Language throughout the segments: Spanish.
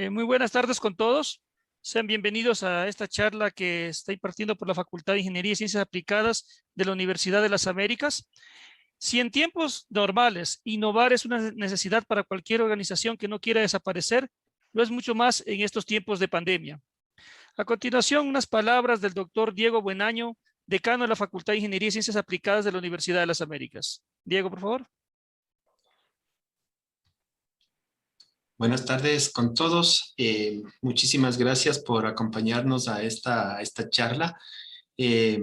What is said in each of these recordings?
Muy buenas tardes con todos. Sean bienvenidos a esta charla que está impartiendo por la Facultad de Ingeniería y Ciencias Aplicadas de la Universidad de las Américas. Si en tiempos normales innovar es una necesidad para cualquier organización que no quiera desaparecer, lo es mucho más en estos tiempos de pandemia. A continuación, unas palabras del doctor Diego Buenaño, decano de la Facultad de Ingeniería y Ciencias Aplicadas de la Universidad de las Américas. Diego, por favor. Buenas tardes con todos. Muchísimas gracias por acompañarnos a esta charla. Eh,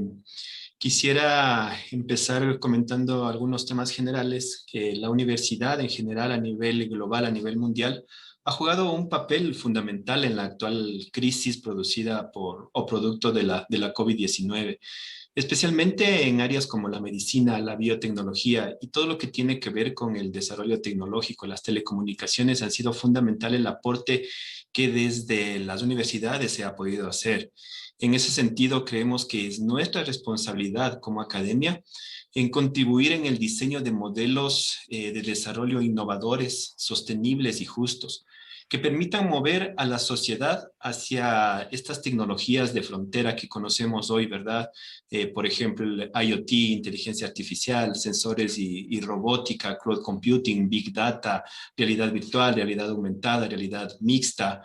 Quisiera empezar comentando algunos temas generales que la universidad en general a nivel global, a nivel mundial, ha jugado un papel fundamental en la actual crisis producida por o producto de la COVID-19, especialmente en áreas como la medicina, la biotecnología y todo lo que tiene que ver con el desarrollo tecnológico. Las telecomunicaciones han sido fundamental el aporte que desde las universidades se ha podido hacer. En ese sentido, creemos que es nuestra responsabilidad como academia en contribuir en el diseño de modelos de desarrollo innovadores, sostenibles y justos, que permitan mover a la sociedad hacia estas tecnologías de frontera que conocemos hoy, ¿verdad? Por ejemplo, el IoT, inteligencia artificial, sensores y robótica, cloud computing, big data, realidad virtual, realidad aumentada, realidad mixta.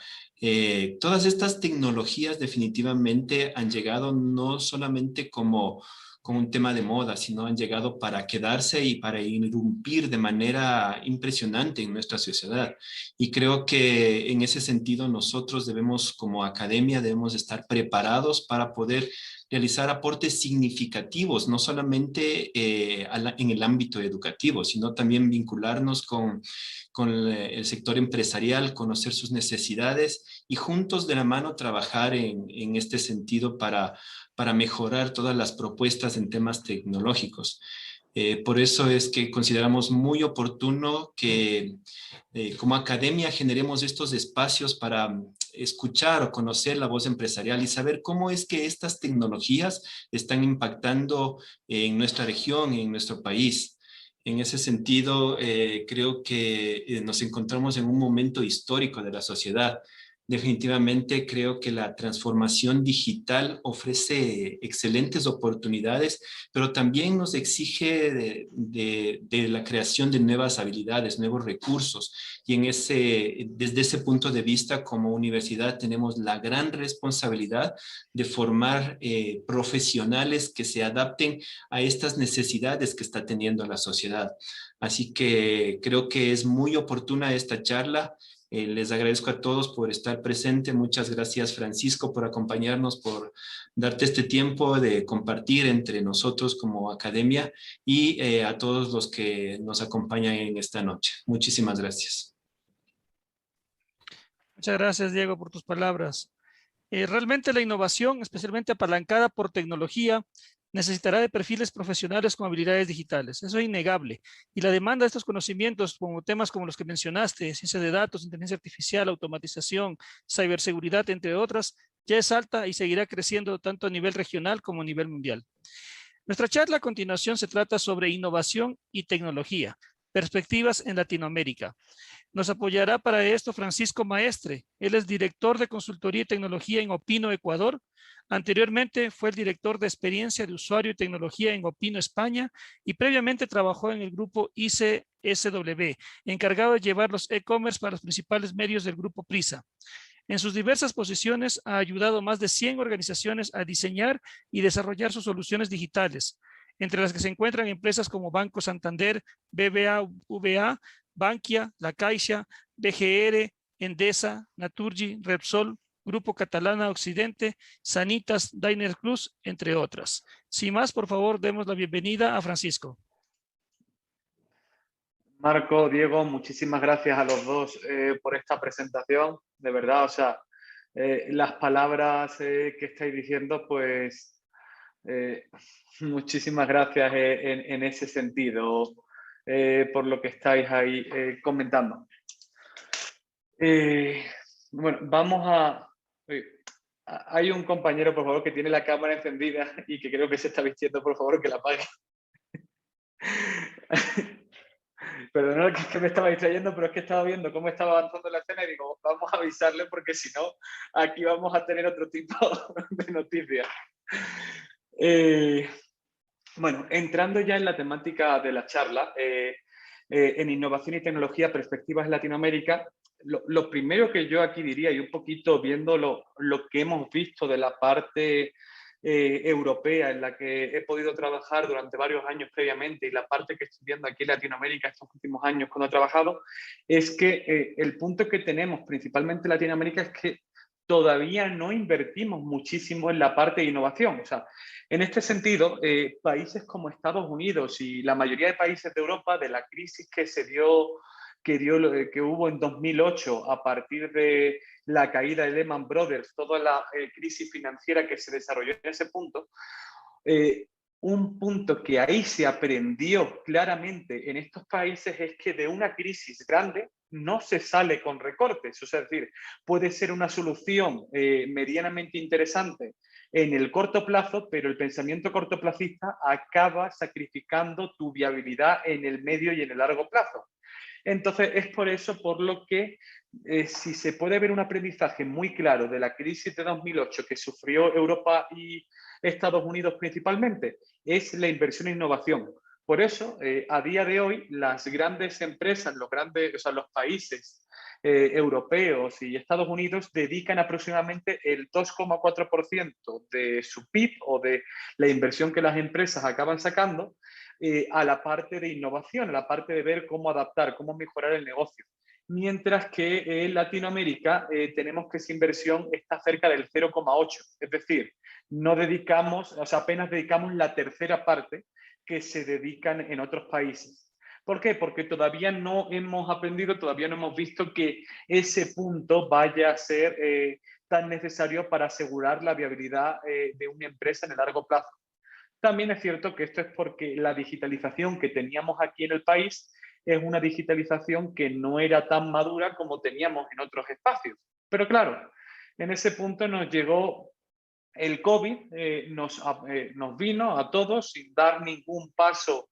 Todas estas tecnologías definitivamente han llegado no solamente como un tema de moda, sino han llegado para quedarse y para irrumpir de manera impresionante en nuestra sociedad. Y creo que en ese sentido nosotros debemos, como academia, debemos estar preparados para poder realizar aportes significativos, no solamente en el ámbito educativo, sino también vincularnos con el sector empresarial, conocer sus necesidades y juntos de la mano trabajar en este sentido para mejorar todas las propuestas en temas tecnológicos. Por eso es que consideramos muy oportuno que como academia generemos estos espacios para escuchar o conocer la voz empresarial y saber cómo es que estas tecnologías están impactando en nuestra región, en nuestro país. En ese sentido, creo que nos encontramos en un momento histórico de la sociedad. Definitivamente creo que la transformación digital ofrece excelentes oportunidades, pero también nos exige de la creación de nuevas habilidades, nuevos recursos. Y desde ese punto de vista, como universidad, tenemos la gran responsabilidad de formar profesionales que se adapten a estas necesidades que está teniendo la sociedad. Así que creo que es muy oportuna esta charla. Les agradezco a todos por estar presente. Muchas gracias, Francisco, por acompañarnos, por darte este tiempo de compartir entre nosotros como academia y a todos los que nos acompañan en esta noche. Muchísimas gracias. Muchas gracias, Diego, por tus palabras. Realmente la innovación, especialmente apalancada por tecnología, necesitará de perfiles profesionales con habilidades digitales. Eso es innegable. Y la demanda de estos conocimientos, como temas como los que mencionaste, ciencia de datos, inteligencia artificial, automatización, ciberseguridad, entre otras, ya es alta y seguirá creciendo tanto a nivel regional como a nivel mundial. Nuestra charla a continuación se trata sobre innovación y tecnología, perspectivas en Latinoamérica. Nos apoyará para esto Francisco Maestre. Él es director de consultoría y tecnología en Opino, Ecuador. Anteriormente fue el director de experiencia de usuario y tecnología en Opino, España, y previamente trabajó en el grupo ICSW, encargado de llevar los e-commerce para los principales medios del grupo Prisa. En sus diversas posiciones ha ayudado a más de 100 organizaciones a diseñar y desarrollar sus soluciones digitales, entre las que se encuentran empresas como Banco Santander, BBVA, Bankia, La Caixa, BGR, Endesa, Naturgy, Repsol, Grupo Catalana Occidente, Sanitas, Daimler Plus, entre otras. Sin más, por favor, demos la bienvenida a Francisco. Marco, Diego, muchísimas gracias a los dos por esta presentación. De verdad, o sea, las palabras que estáis diciendo, pues muchísimas gracias en ese sentido por lo que estáis ahí comentando. Bueno, vamos a... Hay un compañero, por favor, que tiene la cámara encendida y que creo que se está vistiendo, por favor, que la apague. Perdón que me estaba distrayendo, pero es que estaba viendo cómo estaba avanzando la escena y digo, vamos a avisarle porque si no, aquí vamos a tener otro tipo de noticias. Bueno, entrando ya en la temática de la charla, en innovación y tecnología, perspectivas en Latinoamérica, lo primero que yo aquí diría, y un poquito viendo lo que hemos visto de la parte europea en la que he podido trabajar durante varios años previamente y la parte que estoy viendo aquí en Latinoamérica estos últimos años cuando he trabajado, es que el punto que tenemos principalmente en Latinoamérica es que todavía no invertimos muchísimo en la parte de innovación. O sea, en este sentido, países como Estados Unidos y la mayoría de países de Europa, de la crisis que hubo en 2008 a partir de la caída de Lehman Brothers, toda la crisis financiera que se desarrolló en ese punto, un punto que ahí se aprendió claramente en estos países es que de una crisis grande no se sale con recortes. O sea, es decir, puede ser una solución medianamente interesante en el corto plazo, pero el pensamiento cortoplacista acaba sacrificando tu viabilidad en el medio y en el largo plazo. Entonces, es por eso por lo que si se puede ver un aprendizaje muy claro de la crisis de 2008 que sufrió Europa y Estados Unidos principalmente, es la inversión en innovación. Por eso, a día de hoy, las grandes empresas, los países europeos y Estados Unidos dedican aproximadamente el 2,4% de su PIB o de la inversión que las empresas acaban sacando a la parte de innovación, a la parte de ver cómo adaptar, cómo mejorar el negocio. Mientras que en Latinoamérica tenemos que esa inversión está cerca del 0,8, es decir, no dedicamos, o sea, apenas dedicamos la tercera parte que se dedican en otros países. ¿Por qué? Porque todavía no hemos aprendido, todavía no hemos visto que ese punto vaya a ser tan necesario para asegurar la viabilidad de una empresa en el largo plazo. También es cierto que esto es porque la digitalización que teníamos aquí en el país es una digitalización que no era tan madura como teníamos en otros espacios. Pero claro, en ese punto nos llegó el COVID, nos vino a todos sin dar ningún paso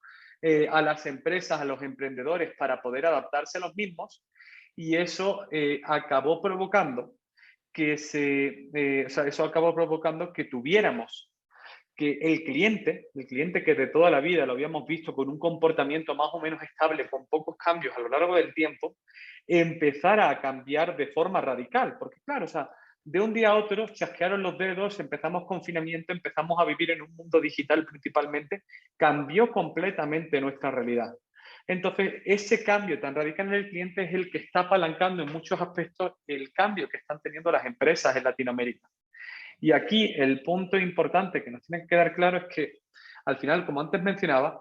a las empresas, a los emprendedores para poder adaptarse a los mismos y eso acabó provocando eso acabó provocando que tuviéramos que el cliente que de toda la vida lo habíamos visto con un comportamiento más o menos estable, con pocos cambios a lo largo del tiempo, empezara a cambiar de forma radical. Porque claro, o sea, de un día a otro chasquearon los dedos, empezamos confinamiento, empezamos a vivir en un mundo digital principalmente, cambió completamente nuestra realidad. Entonces, ese cambio tan radical en el cliente es el que está apalancando en muchos aspectos el cambio que están teniendo las empresas en Latinoamérica. Y aquí el punto importante que nos tiene que quedar claro es que al final, como antes mencionaba,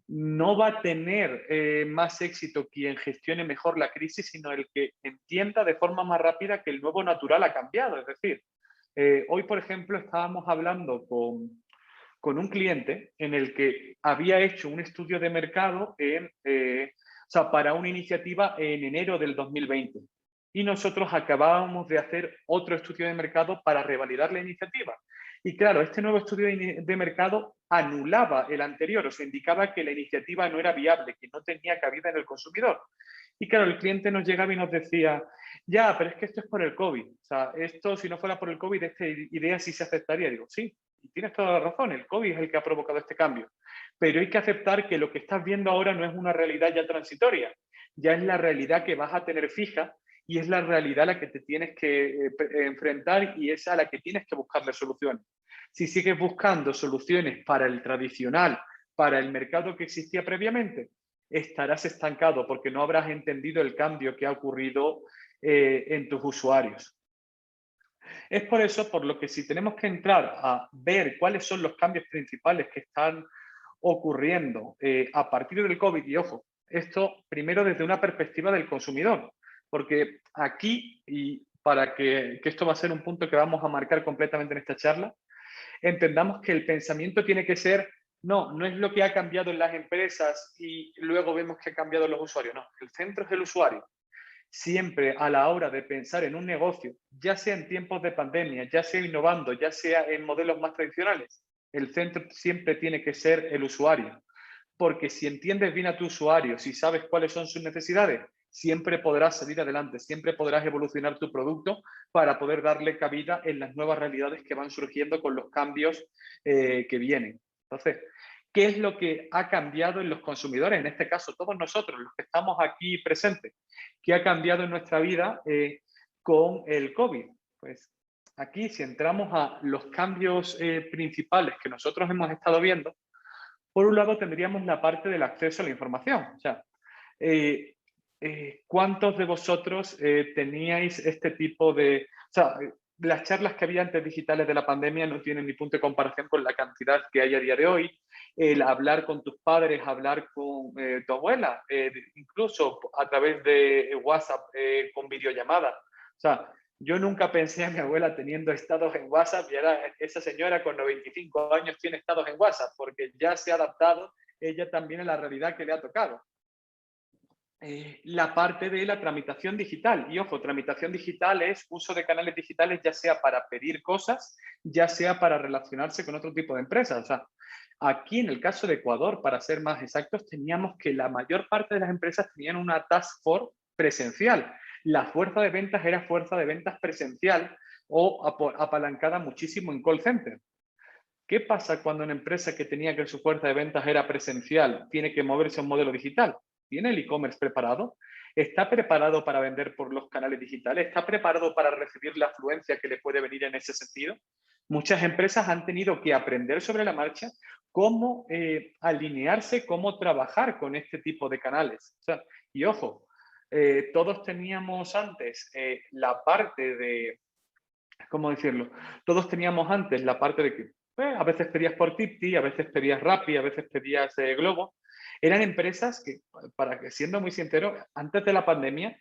no va a tener más éxito quien gestione mejor la crisis, sino el que entienda de forma más rápida que el nuevo natural ha cambiado. Es decir, hoy, por ejemplo, estábamos hablando con un cliente en el que había hecho un estudio de mercado para una iniciativa en enero del 2020. Y nosotros acabábamos de hacer otro estudio de mercado para revalidar la iniciativa. Y claro, este nuevo estudio de mercado anulaba el anterior, o sea, indicaba que la iniciativa no era viable, que no tenía cabida en el consumidor. Y claro, el cliente nos llegaba y nos decía, ya, pero es que esto es por el COVID. O sea, esto, si no fuera por el COVID, esta idea sí se aceptaría. Digo, sí, y tienes toda la razón, el COVID es el que ha provocado este cambio. Pero hay que aceptar que lo que estás viendo ahora no es una realidad ya transitoria, ya es la realidad que vas a tener fija y es la realidad a la que te tienes que enfrentar y es a la que tienes que buscarle soluciones. Si sigues buscando soluciones para el tradicional, para el mercado que existía previamente, estarás estancado porque no habrás entendido el cambio que ha ocurrido en tus usuarios. Es por eso por lo que si tenemos que entrar a ver cuáles son los cambios principales que están ocurriendo a partir del COVID, y ojo, esto primero desde una perspectiva del consumidor, porque aquí, y para que esto va a ser un punto que vamos a marcar completamente en esta charla, entendamos que el pensamiento tiene que ser, no es lo que ha cambiado en las empresas y luego vemos que ha cambiado en los usuarios, no, el centro es el usuario. Siempre a la hora de pensar en un negocio, ya sea en tiempos de pandemia, ya sea innovando, ya sea en modelos más tradicionales, el centro siempre tiene que ser el usuario. porque si entiendes bien a tu usuario, si sabes cuáles son sus necesidades, siempre podrás salir adelante, siempre podrás evolucionar tu producto para poder darle cabida en las nuevas realidades que van surgiendo con los cambios que vienen. Entonces, ¿qué es lo que ha cambiado en los consumidores? En este caso, todos nosotros, los que estamos aquí presentes. ¿Qué ha cambiado en nuestra vida con el COVID? Pues aquí, si entramos a los cambios principales que nosotros hemos estado viendo, por un lado tendríamos la parte del acceso a la información. O sea, ¿cuántos de vosotros teníais este tipo de... O sea, las charlas que había antes digitales de la pandemia no tienen ni punto de comparación con la cantidad que hay a día de hoy. El hablar con tus padres, hablar con tu abuela, incluso a través de WhatsApp con videollamada. O sea, yo nunca pensé a mi abuela teniendo estados en WhatsApp y ahora esa señora con 95 años tiene estados en WhatsApp porque ya se ha adaptado ella también a la realidad que le ha tocado. La parte de la tramitación digital. Y ojo, tramitación digital es uso de canales digitales ya sea para pedir cosas, ya sea para relacionarse con otro tipo de empresas. O sea, aquí en el caso de Ecuador, para ser más exactos, teníamos que la mayor parte de las empresas tenían una task force presencial. La fuerza de ventas era fuerza de ventas presencial o apalancada muchísimo en call center. ¿Qué pasa cuando una empresa que tenía que su fuerza de ventas era presencial tiene que moverse a un modelo digital? ¿Tiene el e-commerce preparado? ¿Está preparado para vender por los canales digitales? ¿Está preparado para recibir la afluencia que le puede venir en ese sentido? Muchas empresas han tenido que aprender sobre la marcha cómo alinearse, cómo trabajar con este tipo de canales. O sea, y ojo, todos teníamos antes la parte de, ¿cómo decirlo? Todos teníamos antes la parte de que a veces pedías por Tipti, a veces pedías Rappi, a veces pedías Globo. Eran empresas que, para que siendo muy sincero, antes de la pandemia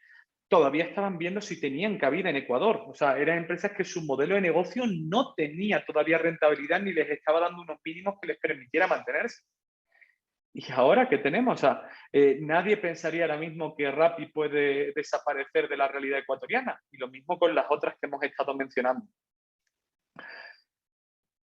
todavía estaban viendo si tenían cabida en Ecuador. O sea, eran empresas que su modelo de negocio no tenía todavía rentabilidad ni les estaba dando unos mínimos que les permitiera mantenerse. ¿Y ahora qué tenemos? O sea, nadie pensaría ahora mismo que Rappi puede desaparecer de la realidad ecuatoriana. Y lo mismo con las otras que hemos estado mencionando.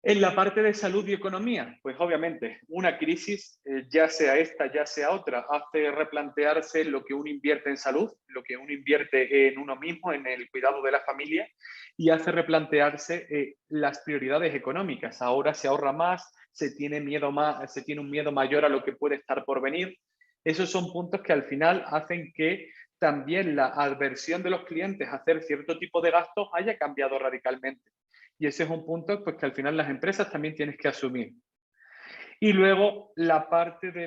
En la parte de salud y economía, pues obviamente una crisis, ya sea esta, ya sea otra, hace replantearse lo que uno invierte en salud, lo que uno invierte en uno mismo, en el cuidado de la familia, y hace replantearse las prioridades económicas. Ahora se ahorra más, se tiene un miedo mayor a lo que puede estar por venir. Esos son puntos que al final hacen que también la adversión de los clientes a hacer cierto tipo de gastos haya cambiado radicalmente. Y ese es un punto pues, que al final las empresas también tienes que asumir. Y luego la parte de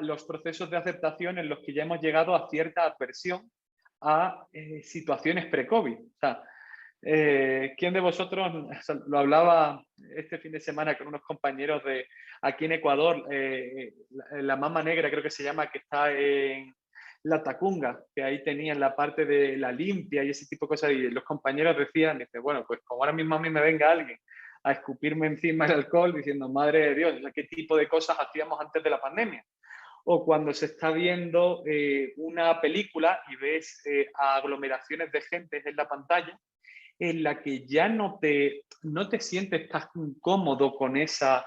los procesos de aceptación en los que ya hemos llegado a cierta adversión a situaciones pre-COVID. O sea, ¿quién de vosotros, lo hablaba este fin de semana con unos compañeros de aquí en Ecuador, la Mama Negra creo que se llama, que está en La Tacunga, que ahí tenían la parte de la limpia y ese tipo de cosas, y los compañeros decían, dice, bueno, pues como ahora mismo a mí me venga alguien a escupirme encima el alcohol diciendo, madre de Dios, ¿qué tipo de cosas hacíamos antes de la pandemia? O cuando se está viendo una película y ves aglomeraciones de gente en la pantalla, en la que ya no te sientes tan cómodo con esa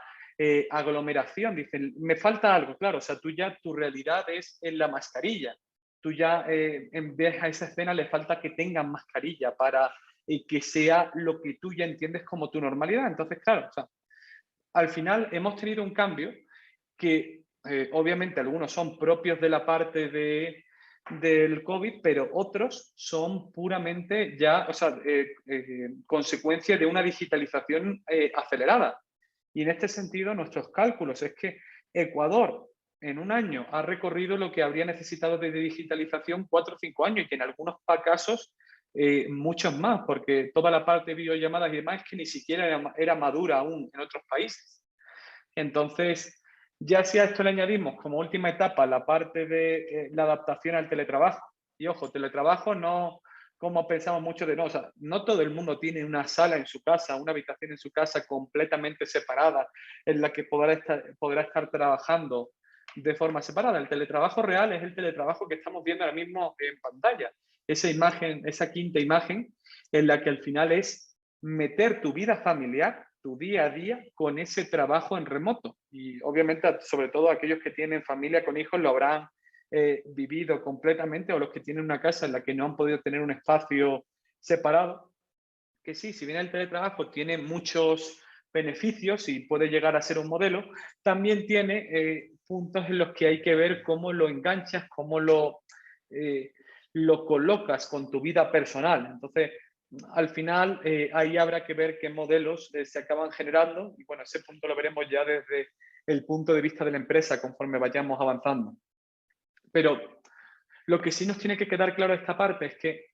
aglomeración. Dicen, me falta algo, claro, o sea, tu realidad es en la mascarilla. Tú ya en vez a esa escena le falta que tengan mascarilla para que sea lo que tú ya entiendes como tu normalidad. Entonces, claro, o sea, al final hemos tenido un cambio que obviamente algunos son propios de la parte del COVID, pero otros son puramente ya, o sea, consecuencia de una digitalización acelerada. Y en este sentido, nuestros cálculos es que Ecuador en un año ha recorrido lo que habría necesitado de digitalización 4 o 5 años y que en algunos casos muchos más, porque toda la parte de videollamadas y demás es que ni siquiera era madura aún en otros países. Entonces, ya si a esto le añadimos como última etapa la parte de la adaptación al teletrabajo. Y ojo, teletrabajo no como pensamos mucho de no, o sea, no todo el mundo tiene una sala en su casa, una habitación en su casa completamente separada en la que podrá estar trabajando de forma separada. El teletrabajo real es el teletrabajo que estamos viendo ahora mismo en pantalla. Esa imagen, esa quinta imagen en la que al final es meter tu vida familiar, tu día a día con ese trabajo en remoto. Y obviamente, sobre todo aquellos que tienen familia con hijos lo habrán vivido completamente, o los que tienen una casa en la que no han podido tener un espacio separado. Que sí, si bien el teletrabajo tiene muchos beneficios y puede llegar a ser un modelo, también tiene puntos en los que hay que ver cómo lo enganchas, cómo lo colocas con tu vida personal. Entonces, al final, ahí habrá que ver qué modelos se acaban generando, y bueno, ese punto lo veremos ya desde el punto de vista de la empresa conforme vayamos avanzando. Pero lo que sí nos tiene que quedar claro de esta parte es que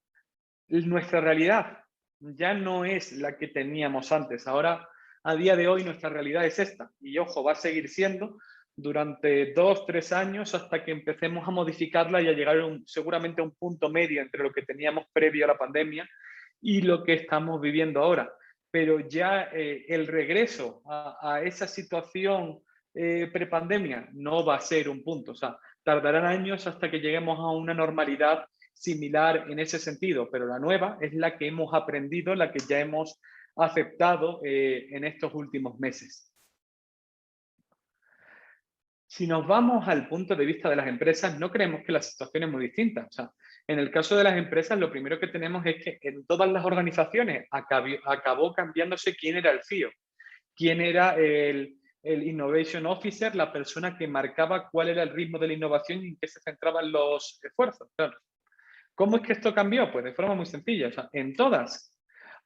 nuestra realidad ya no es la que teníamos antes. Ahora, a día de hoy, nuestra realidad es esta. Y ojo, va a seguir siendo durante 2, 3 años hasta que empecemos a modificarla y a llegar seguramente a un punto medio entre lo que teníamos previo a la pandemia y lo que estamos viviendo ahora. Pero ya el regreso a esa situación prepandemia no va a ser un punto. O sea, tardarán años hasta que lleguemos a una normalidad similar en ese sentido, pero la nueva es la que hemos aprendido, la que ya hemos aceptado en estos últimos meses. Si nos vamos al punto de vista de las empresas, no creemos que la situación es muy distinta. O sea, en el caso de las empresas, lo primero que tenemos es que en todas las organizaciones acabó cambiándose quién era el CEO, quién era el Innovation Officer, la persona que marcaba cuál era el ritmo de la innovación y en qué se centraban los esfuerzos. Claro. ¿Cómo es que esto cambió? Pues de forma muy sencilla. O sea, en todas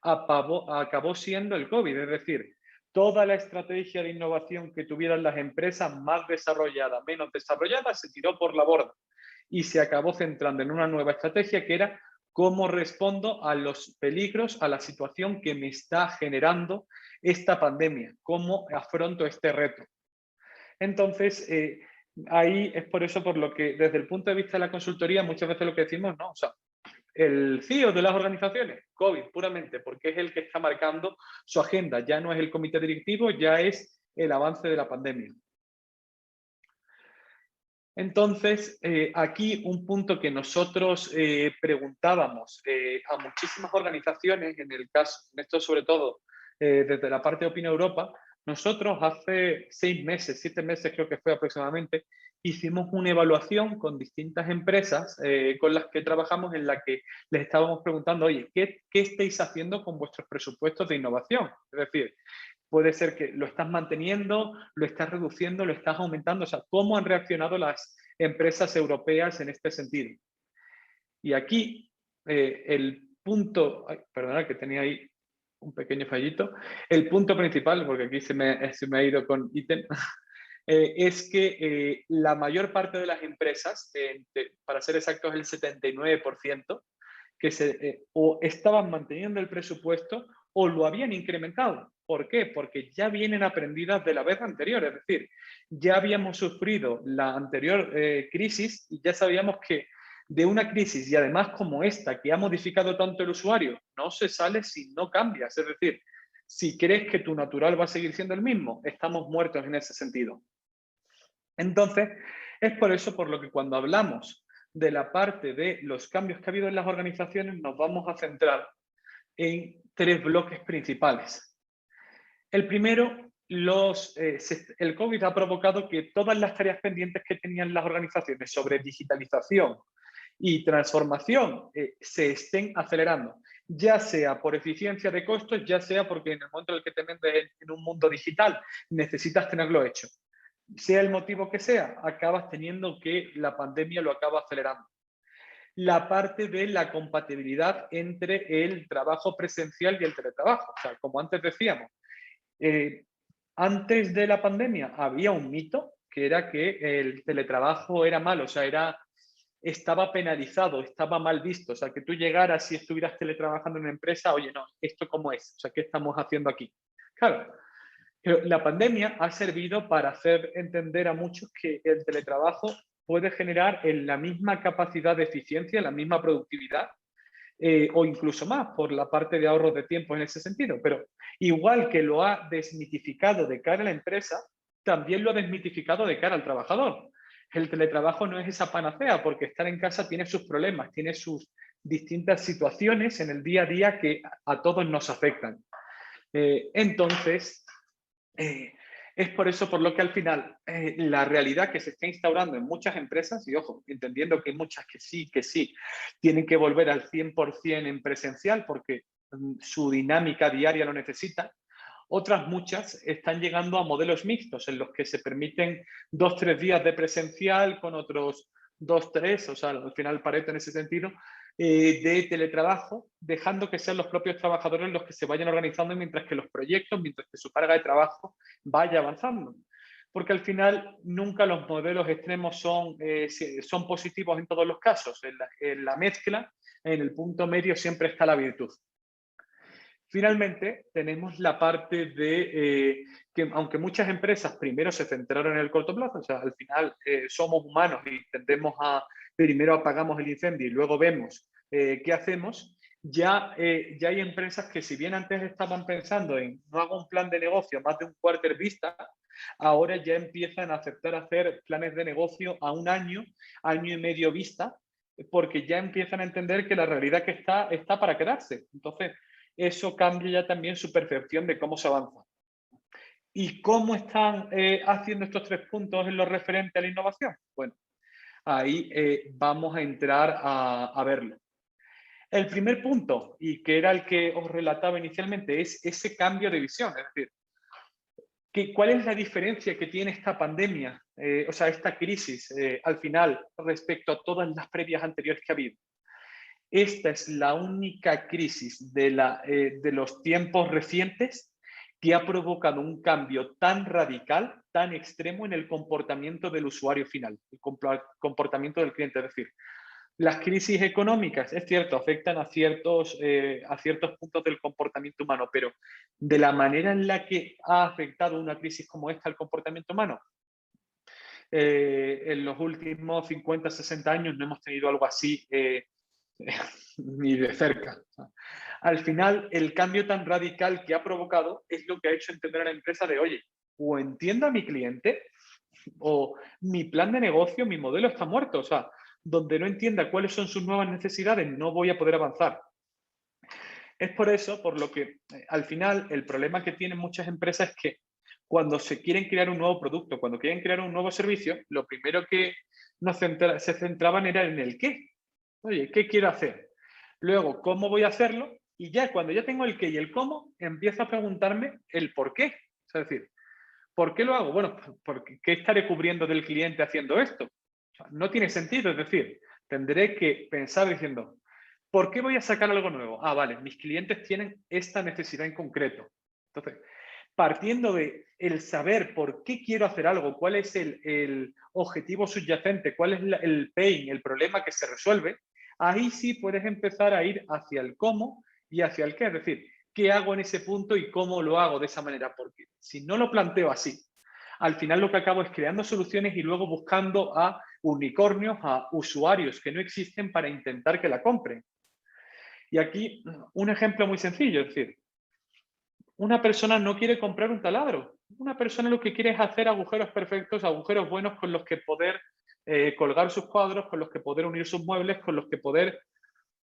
acabó siendo el COVID. Es decir, toda la estrategia de innovación que tuvieran las empresas, más desarrollada, menos desarrollada, se tiró por la borda y se acabó centrando en una nueva estrategia que era cómo respondo a los peligros, a la situación que me está generando esta pandemia, cómo afronto este reto. Entonces, ahí es por eso por lo que desde el punto de vista de la consultoría muchas veces lo que decimos, no, o sea, el CEO de las organizaciones, COVID puramente, porque es el que está marcando su agenda, ya no es el comité directivo, ya es el avance de la pandemia. Entonces, aquí un punto que nosotros preguntábamos a muchísimas organizaciones, en esto sobre todo desde la parte de Opina Europa, nosotros hace 6 meses, 7 meses creo que fue aproximadamente, hicimos una evaluación con distintas empresas con las que trabajamos, en la que les estábamos preguntando, oye, ¿qué estáis haciendo con vuestros presupuestos de innovación? Es decir, puede ser que lo estás manteniendo, lo estás reduciendo, lo estás aumentando. O sea, ¿cómo han reaccionado las empresas europeas en este sentido? Y aquí el punto, perdona que tenía ahí un pequeño fallito, el punto principal, porque aquí se me ha ido con ítem, es que la mayor parte de las empresas, para ser exactos el 79%, que o estaban manteniendo el presupuesto o lo habían incrementado. ¿Por qué? Porque ya vienen aprendidas de la vez anterior, es decir, ya habíamos sufrido la anterior crisis y ya sabíamos que de una crisis, y además como esta, que ha modificado tanto el usuario, no se sale si no cambias. Es decir, si crees que tu natural va a seguir siendo el mismo, estamos muertos en ese sentido. Entonces, es por eso por lo que cuando hablamos de la parte de los cambios que ha habido en las organizaciones, nos vamos a centrar en 3 bloques principales. El primero, el COVID ha provocado que todas las tareas pendientes que tenían las organizaciones sobre digitalización y transformación se estén acelerando, ya sea por eficiencia de costos, ya sea porque en el momento en el que te metes en un mundo digital necesitas tenerlo hecho. Sea el motivo que sea, acabas teniendo que la pandemia lo acaba acelerando. La parte de la compatibilidad entre el trabajo presencial y el teletrabajo. O sea, como antes decíamos, antes de la pandemia había un mito que era que el teletrabajo era malo, o sea, estaba penalizado, estaba mal visto. O sea, que tú llegaras y estuvieras teletrabajando en una empresa, oye, no, ¿esto cómo es? O sea, ¿qué estamos haciendo aquí? Claro, pero la pandemia ha servido para hacer entender a muchos que el teletrabajo puede generar en la misma capacidad de eficiencia, la misma productividad, o incluso más por la parte de ahorro de tiempo en ese sentido. Pero igual que lo ha desmitificado de cara a la empresa, también lo ha desmitificado de cara al trabajador. El teletrabajo no es esa panacea, porque estar en casa tiene sus problemas, tiene sus distintas situaciones en el día a día que a todos nos afectan. Entonces, es por eso por lo que al final la realidad que se está instaurando en muchas empresas, y ojo, entendiendo que hay muchas que sí, tienen que volver al 100% en presencial porque su dinámica diaria lo necesita. Otras muchas están llegando a modelos mixtos en los que se permiten 2-3 días de presencial con otros 2-3, o sea, al final Pareto en ese sentido, de teletrabajo, dejando que sean los propios trabajadores los que se vayan organizando mientras que los proyectos, mientras que su carga de trabajo vaya avanzando. Porque al final nunca los modelos extremos son positivos en todos los casos. En la mezcla, en el punto medio siempre está la virtud. Finalmente, tenemos la parte de que aunque muchas empresas primero se centraron en el corto plazo, o sea, al final somos humanos y tendemos a primero apagamos el incendio y luego vemos qué hacemos, ya hay empresas que si bien antes estaban pensando en no hago un plan de negocio más de un quarter vista, ahora ya empiezan a aceptar hacer planes de negocio a un año, año y medio vista, porque ya empiezan a entender que la realidad que está para quedarse. Entonces, eso cambia ya también su percepción de cómo se avanza. ¿Y cómo están haciendo estos 3 puntos en lo referente a la innovación? Bueno, ahí vamos a entrar a verlo. El primer punto, y que era el que os relataba inicialmente, es ese cambio de visión. Es decir, ¿cuál es la diferencia que tiene esta pandemia, o sea, esta crisis al final respecto a todas las previas anteriores que ha habido? Esta es la única crisis de los tiempos recientes que ha provocado un cambio tan radical, tan extremo en el comportamiento del usuario final, el comportamiento del cliente. Es decir, las crisis económicas, es cierto, afectan a ciertos puntos del comportamiento humano, pero de la manera en la que ha afectado una crisis como esta al comportamiento humano, en los últimos 50, 60 años no hemos tenido algo así ni de cerca. Al final, el cambio tan radical que ha provocado es lo que ha hecho entender a la empresa de, oye, o entiendo a mi cliente o mi plan de negocio, mi modelo está muerto. O sea, donde no entienda cuáles son sus nuevas necesidades, no voy a poder avanzar. Es por eso, por lo que al final el problema que tienen muchas empresas es que cuando se quieren crear un nuevo producto, cuando quieren crear un nuevo servicio, lo primero que se centraban era en el qué. Oye, ¿qué quiero hacer? Luego, ¿cómo voy a hacerlo? Y ya cuando ya tengo el qué y el cómo, empiezo a preguntarme el por qué. Es decir, ¿por qué lo hago? Bueno, porque ¿qué estaré cubriendo del cliente haciendo esto? O sea, no tiene sentido. Es decir, tendré que pensar diciendo, ¿por qué voy a sacar algo nuevo? Ah, vale, mis clientes tienen esta necesidad en concreto. Entonces, partiendo de el saber por qué quiero hacer algo, cuál es el objetivo subyacente, cuál es el pain, el problema que se resuelve, ahí sí puedes empezar a ir hacia el cómo y hacia el qué. Es decir, ¿qué hago en ese punto y cómo lo hago de esa manera? Porque si no lo planteo así, al final lo que acabo es creando soluciones y luego buscando a unicornios, a usuarios que no existen para intentar que la compren. Y aquí un ejemplo muy sencillo, es decir, una persona no quiere comprar un taladro. Una persona lo que quiere es hacer agujeros perfectos, agujeros buenos con los que poder colgar sus cuadros, con los que poder unir sus muebles, con los que poder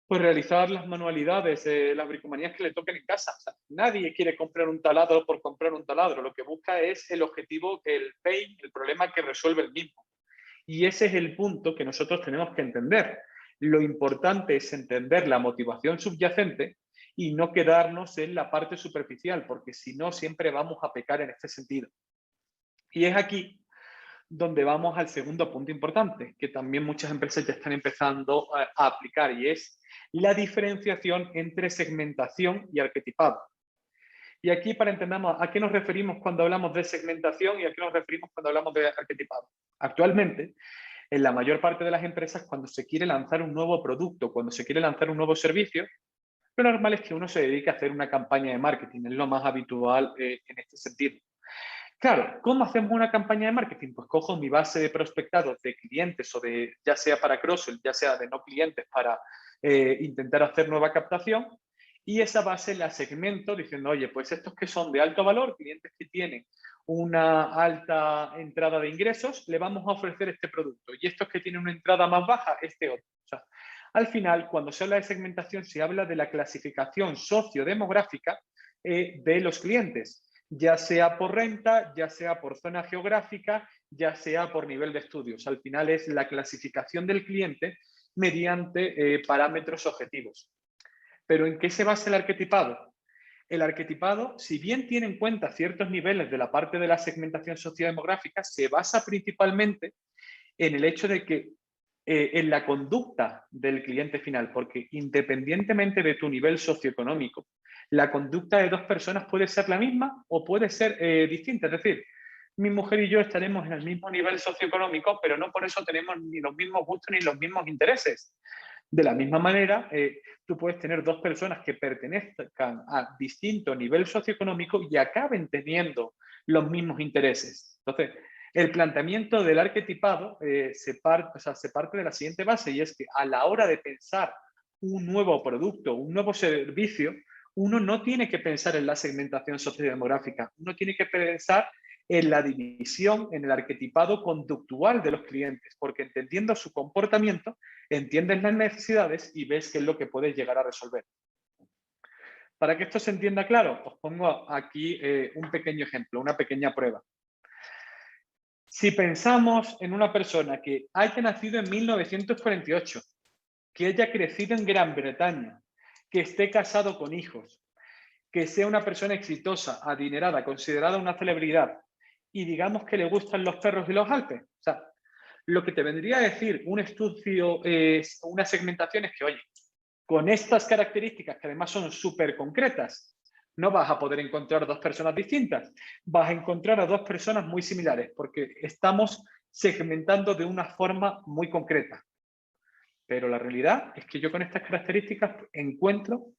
pues, realizar las manualidades, las bricomanías que le toquen en casa. O sea, nadie quiere comprar un taladro por comprar un taladro. Lo que busca es el objetivo, el pain, el problema que resuelve el mismo. Y ese es el punto que nosotros tenemos que entender. Lo importante es entender la motivación subyacente y no quedarnos en la parte superficial, porque si no, siempre vamos a pecar en este sentido. Y es aquí donde vamos al segundo punto importante, que también muchas empresas ya están empezando a aplicar, y es la diferenciación entre segmentación y arquetipado. Y aquí para entendamos a qué nos referimos cuando hablamos de segmentación y a qué nos referimos cuando hablamos de arquetipado. Actualmente, en la mayor parte de las empresas, cuando se quiere lanzar un nuevo producto, cuando se quiere lanzar un nuevo servicio, lo normal es que uno se dedique a hacer una campaña de marketing, es lo más habitual en este sentido. Claro, ¿cómo hacemos una campaña de marketing? Pues cojo mi base de prospectados de clientes o de, ya sea para cross-sell, ya sea de no clientes para intentar hacer nueva captación, y esa base la segmento diciendo, oye, pues estos que son de alto valor, clientes que tienen una alta entrada de ingresos, le vamos a ofrecer este producto, y estos que tienen una entrada más baja, este otro. O sea, al final, cuando se habla de segmentación, se habla de la clasificación sociodemográfica de los clientes, ya sea por renta, ya sea por zona geográfica, ya sea por nivel de estudios. Al final es la clasificación del cliente mediante parámetros objetivos. ¿Pero en qué se basa el arquetipado? El arquetipado, si bien tiene en cuenta ciertos niveles de la parte de la segmentación sociodemográfica, se basa principalmente en el hecho de que en la conducta del cliente final, porque independientemente de tu nivel socioeconómico, la conducta de dos personas puede ser la misma o puede ser distinta. Es decir, mi mujer y yo estaremos en el mismo nivel socioeconómico, pero no por eso tenemos ni los mismos gustos ni los mismos intereses. De la misma manera, tú puedes tener dos personas que pertenezcan a distinto nivel socioeconómico y acaben teniendo los mismos intereses. Entonces, el planteamiento del arquetipado se parte de la siguiente base, y es que a la hora de pensar un nuevo producto, un nuevo servicio, uno no tiene que pensar en la segmentación sociodemográfica, uno tiene que pensar en la división, en el arquetipado conductual de los clientes, porque entendiendo su comportamiento, entiendes las necesidades y ves qué es lo que puedes llegar a resolver. Para que esto se entienda claro, os pongo aquí un pequeño ejemplo, una pequeña prueba. Si pensamos en una persona que haya nacido en 1948, que haya crecido en Gran Bretaña, que esté casado con hijos, que sea una persona exitosa, adinerada, considerada una celebridad, y digamos que le gustan los perros y los Alpes. O sea, lo que te vendría a decir un estudio, una segmentación es que, oye, con estas características, que además son súper concretas, no vas a poder encontrar dos personas distintas, vas a encontrar a dos personas muy similares, porque estamos segmentando de una forma muy concreta. Pero la realidad es que yo con estas características encuentro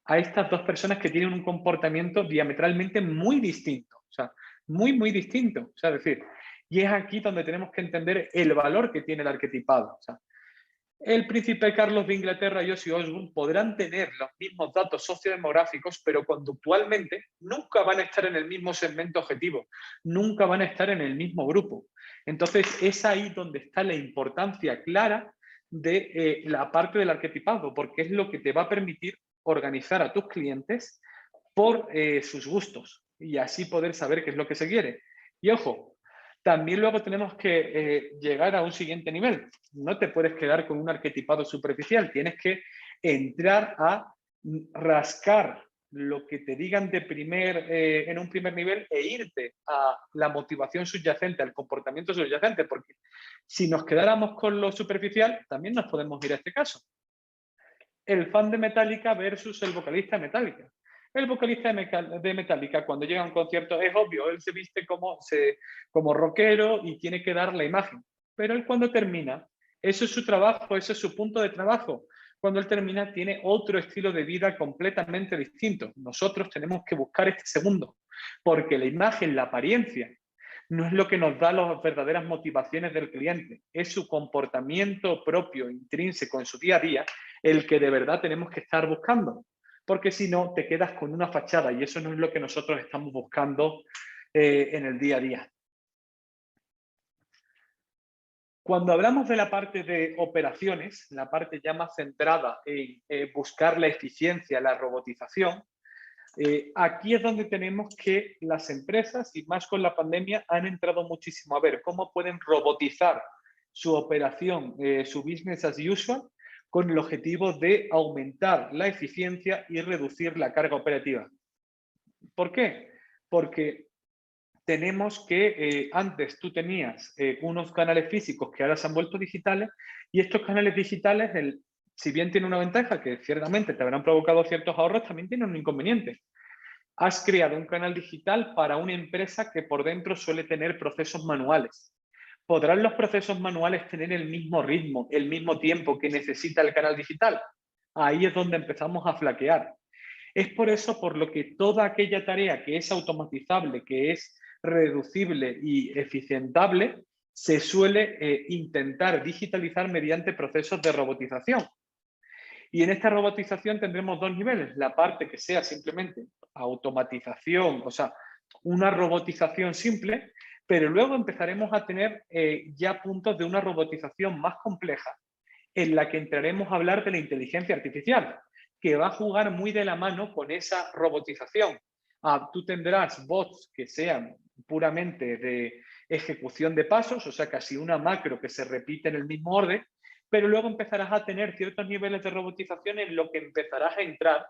a estas dos personas que tienen un comportamiento diametralmente muy distinto, o sea, muy distinto. O sea, es decir, y es aquí donde tenemos que entender el valor que tiene el arquetipado. O sea, el príncipe Carlos de Inglaterra y Ozzy Osbourne podrán tener los mismos datos sociodemográficos, pero conductualmente nunca van a estar en el mismo segmento objetivo, nunca van a estar en el mismo grupo. Entonces, es ahí donde está la importancia clara de la parte del arquetipado, porque es lo que te va a permitir organizar a tus clientes por sus gustos y así poder saber qué es lo que se quiere. Y ojo, también luego tenemos que llegar a un siguiente nivel. No te puedes quedar con un arquetipado superficial, tienes que entrar a rascar lo que te digan en un primer nivel e irte a la motivación subyacente, al comportamiento subyacente, porque si nos quedáramos con lo superficial, también nos podemos ir a este caso. El fan de Metallica versus el vocalista de Metallica. El vocalista de Metallica, cuando llega a un concierto, es obvio, él se viste como rockero y tiene que dar la imagen. Pero él cuando termina, eso es su trabajo, ese es su punto de trabajo. Cuando él termina, tiene otro estilo de vida completamente distinto. Nosotros tenemos que buscar este segundo, porque la imagen, la apariencia, no es lo que nos da las verdaderas motivaciones del cliente, es su comportamiento propio, intrínseco en su día a día, el que de verdad tenemos que estar buscando. Porque si no, te quedas con una fachada y eso no es lo que nosotros estamos buscando en el día a día. Cuando hablamos de la parte de operaciones, la parte ya más centrada en buscar la eficiencia, la robotización, aquí es donde tenemos que las empresas, y más con la pandemia, han entrado muchísimo a ver cómo pueden robotizar su operación, su business as usual, con el objetivo de aumentar la eficiencia y reducir la carga operativa. ¿Por qué? Porque tenemos que antes tú tenías unos canales físicos que ahora se han vuelto digitales, y estos canales digitales, si bien tienen una ventaja que ciertamente te habrán provocado ciertos ahorros, también tienen un inconveniente. Has creado un canal digital para una empresa que por dentro suele tener procesos manuales. ¿Podrán los procesos manuales tener el mismo ritmo, el mismo tiempo que necesita el canal digital? Ahí es donde empezamos a flaquear. Es por eso por lo que toda aquella tarea que es automatizable, que es reducible y eficientable, se suele intentar digitalizar mediante procesos de robotización. Y en esta robotización tendremos dos niveles. La parte que sea simplemente automatización, o sea, una robotización simple, pero luego empezaremos a tener ya puntos de una robotización más compleja, en la que entraremos a hablar de la inteligencia artificial, que va a jugar muy de la mano con esa robotización. Tú tendrás bots que sean puramente de ejecución de pasos, o sea, casi una macro que se repite en el mismo orden, pero luego empezarás a tener ciertos niveles de robotización en lo que empezarás a entrar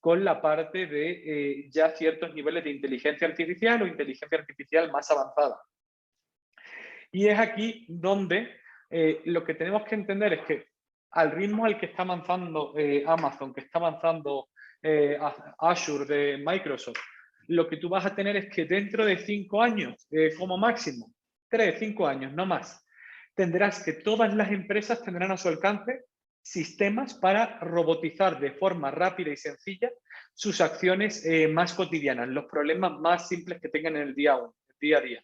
con la parte de ya ciertos niveles de inteligencia artificial o inteligencia artificial más avanzada. Y es aquí donde lo que tenemos que entender es que al ritmo al que está avanzando Amazon, que está avanzando Azure de Microsoft, lo que tú vas a tener es que dentro de 5 años, como máximo, 3, 5 años, no más, tendrás que todas las empresas tendrán a su alcance sistemas para robotizar de forma rápida y sencilla sus acciones más cotidianas, los problemas más simples que tengan en el día a día.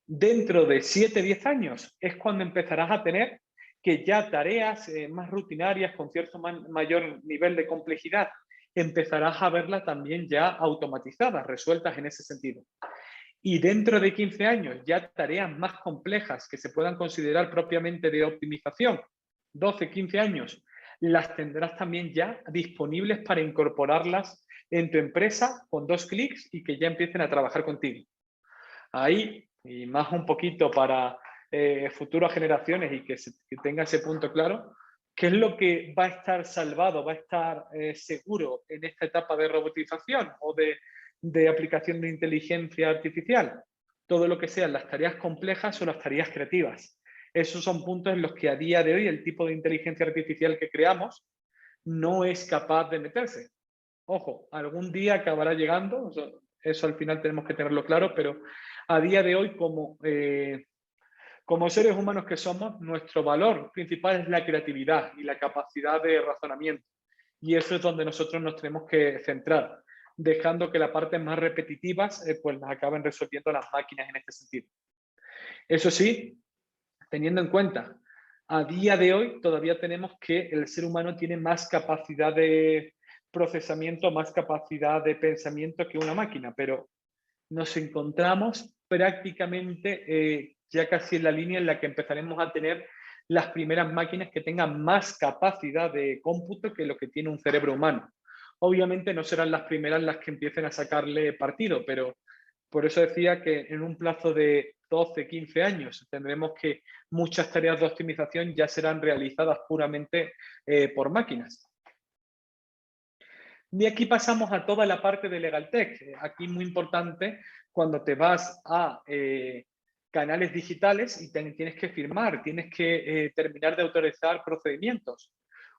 Dentro de 7, 10 años es cuando empezarás a tener que ya tareas más rutinarias con cierto mayor nivel de complejidad, empezarás a verlas también ya automatizadas, resueltas en ese sentido. Y dentro de 15 años, ya tareas más complejas que se puedan considerar propiamente de optimización, 12, 15 años, las tendrás también ya disponibles para incorporarlas en tu empresa con 2 clics y que ya empiecen a trabajar contigo. Ahí, y más un poquito para futuras generaciones y que tenga ese punto claro, ¿qué es lo que va a estar salvado, va a estar seguro en esta etapa de robotización o de aplicación de inteligencia artificial? Todo lo que sean las tareas complejas o las tareas creativas. Esos son puntos en los que a día de hoy el tipo de inteligencia artificial que creamos no es capaz de meterse. Ojo, algún día acabará llegando, eso al final tenemos que tenerlo claro, pero a día de hoy como seres humanos que somos, nuestro valor principal es la creatividad y la capacidad de razonamiento. Y eso es donde nosotros nos tenemos que centrar, dejando que las partes más repetitivas pues las acaben resolviendo las máquinas en este sentido. Eso sí, teniendo en cuenta, a día de hoy todavía tenemos que el ser humano tiene más capacidad de procesamiento, más capacidad de pensamiento que una máquina, pero nos encontramos prácticamente ya casi en la línea en la que empezaremos a tener las primeras máquinas que tengan más capacidad de cómputo que lo que tiene un cerebro humano. Obviamente no serán las primeras las que empiecen a sacarle partido, pero por eso decía que en un plazo de 12, 15 años tendremos que muchas tareas de optimización ya serán realizadas puramente por máquinas. Y aquí pasamos a toda la parte de LegalTech. Aquí muy importante cuando te vas a canales digitales y tienes que firmar, tienes que terminar de autorizar procedimientos.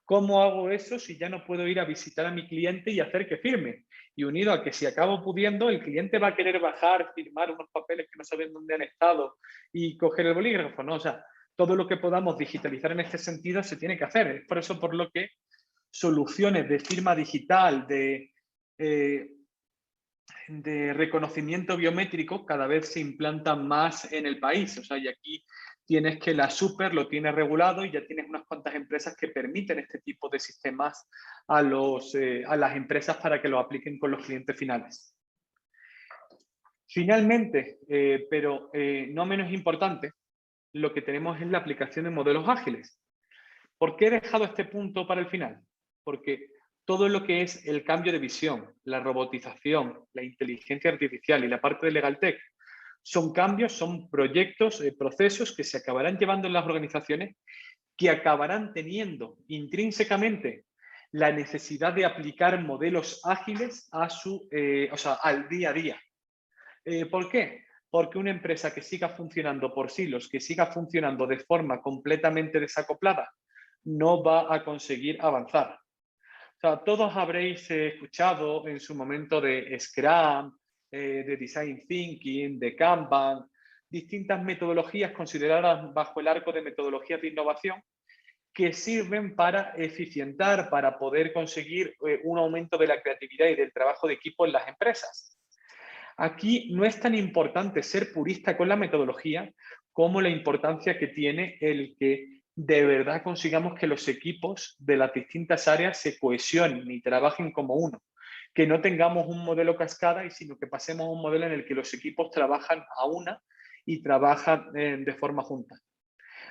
¿Cómo hago eso si ya no puedo ir a visitar a mi cliente y hacer que firme? Y unido a que si acabo pudiendo, el cliente va a querer bajar, firmar unos papeles que no saben dónde han estado y coger el bolígrafo, ¿no? O sea, todo lo que podamos digitalizar en este sentido se tiene que hacer. Es por eso por lo que soluciones de firma digital, de reconocimiento biométrico cada vez se implantan más en el país. O sea, y aquí tienes que la Super lo tiene regulado y ya tienes unas cuantas empresas que permiten este tipo de sistemas a las empresas para que lo apliquen con los clientes finales. Finalmente, pero no menos importante, lo que tenemos es la aplicación de modelos ágiles. ¿Por qué he dejado este punto para el final? Porque todo lo que es el cambio de visión, la robotización, la inteligencia artificial y la parte de LegalTech son cambios, son proyectos, procesos que se acabarán llevando en las organizaciones, que acabarán teniendo intrínsecamente la necesidad de aplicar modelos ágiles al día a día. ¿Por qué? Porque una empresa que siga funcionando por silos, que siga funcionando de forma completamente desacoplada, no va a conseguir avanzar. O sea, todos habréis escuchado en su momento de Scrum, de Design Thinking, de Kanban, distintas metodologías consideradas bajo el arco de metodologías de innovación que sirven para eficientar, para poder conseguir un aumento de la creatividad y del trabajo de equipo en las empresas. Aquí no es tan importante ser purista con la metodología como la importancia que tiene el que de verdad consigamos que los equipos de las distintas áreas se cohesionen y trabajen como uno. Que no tengamos un modelo cascada, sino que pasemos a un modelo en el que los equipos trabajan a una y trabajan de forma junta.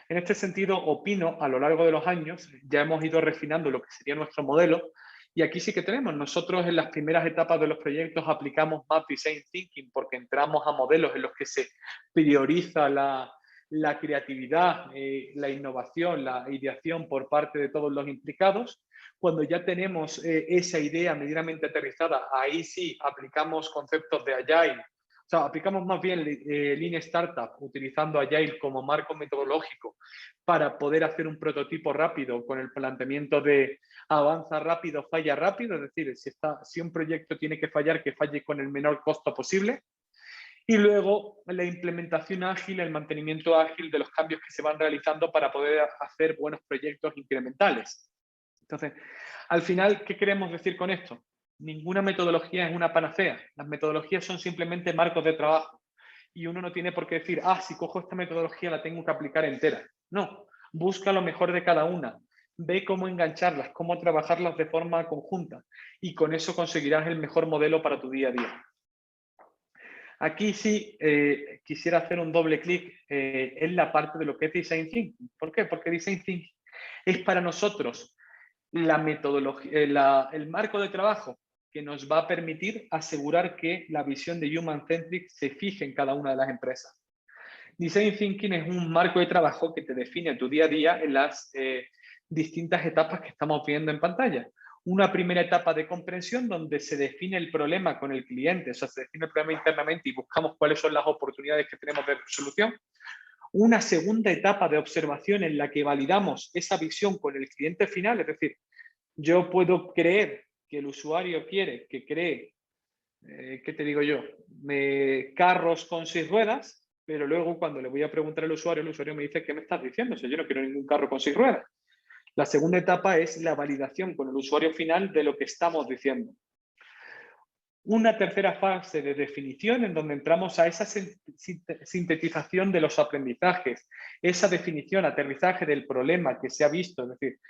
En este sentido, opino, a lo largo de los años, ya hemos ido refinando lo que sería nuestro modelo Y aquí sí que tenemos, nosotros en las primeras etapas de los proyectos aplicamos más Design Thinking porque entramos a modelos en los que se prioriza la creatividad, la innovación, la ideación por parte de todos los implicados. Cuando ya tenemos esa idea medianamente aterrizada, ahí sí aplicamos conceptos de Agile. O sea, aplicamos más bien Lean Startup utilizando Agile como marco metodológico para poder hacer un prototipo rápido con el planteamiento de avanza rápido, falla rápido, es decir, si un proyecto tiene que falle con el menor costo posible. Y luego la implementación ágil, el mantenimiento ágil de los cambios que se van realizando para poder hacer buenos proyectos incrementales. Entonces, al final, ¿qué queremos decir con esto? Ninguna metodología es una panacea. Las metodologías son simplemente marcos de trabajo. Y uno no tiene por qué decir, si cojo esta metodología la tengo que aplicar entera. No, busca lo mejor de cada una. Ve cómo engancharlas, cómo trabajarlas de forma conjunta. Y con eso conseguirás el mejor modelo para tu día a día. Aquí sí quisiera hacer un doble clic en la parte de lo que es Design Thinking. ¿Por qué? Porque Design Thinking es para nosotros la metodología, el marco de trabajo que nos va a permitir asegurar que la visión de Human Centric se fije en cada una de las empresas. Design Thinking es un marco de trabajo que te define tu día a día en las distintas etapas que estamos viendo en pantalla. Una primera etapa de comprensión donde se define el problema con el cliente, o sea, se define el problema internamente y buscamos cuáles son las oportunidades que tenemos de solución. Una segunda etapa de observación en la que validamos esa visión con el cliente final, es decir, yo puedo creer que el usuario quiere que cree, ¿qué te digo yo? Carros con 6 ruedas, pero luego cuando le voy a preguntar al usuario me dice, ¿qué me estás diciendo? O sea, yo no quiero ningún carro con 6 ruedas. La segunda etapa es la validación con el usuario final de lo que estamos diciendo. Una tercera fase de definición en donde entramos a esa sintetización de los aprendizajes, esa definición, aterrizaje del problema que se ha visto. Es decir,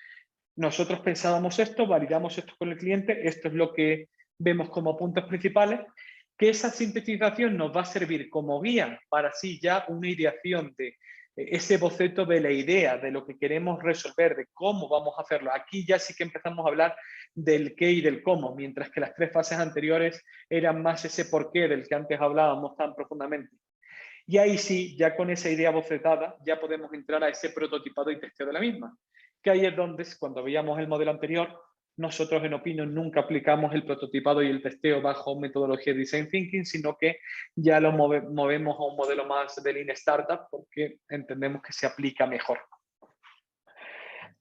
nosotros pensábamos esto, validamos esto con el cliente, esto es lo que vemos como puntos principales, que esa sintetización nos va a servir como guía para así ya una ideación de ese boceto de la idea, de lo que queremos resolver, de cómo vamos a hacerlo. Aquí ya sí que empezamos a hablar del qué y del cómo, mientras que las 3 fases anteriores eran más ese por qué del que antes hablábamos tan profundamente. Y ahí sí, ya con esa idea bocetada, ya podemos entrar a ese prototipado y testeo de la misma. Que ahí es donde, cuando veíamos el modelo anterior, nosotros en Opinion nunca aplicamos el prototipado y el testeo bajo metodología de Design Thinking, sino que ya lo movemos a un modelo más de Lean Startup porque entendemos que se aplica mejor.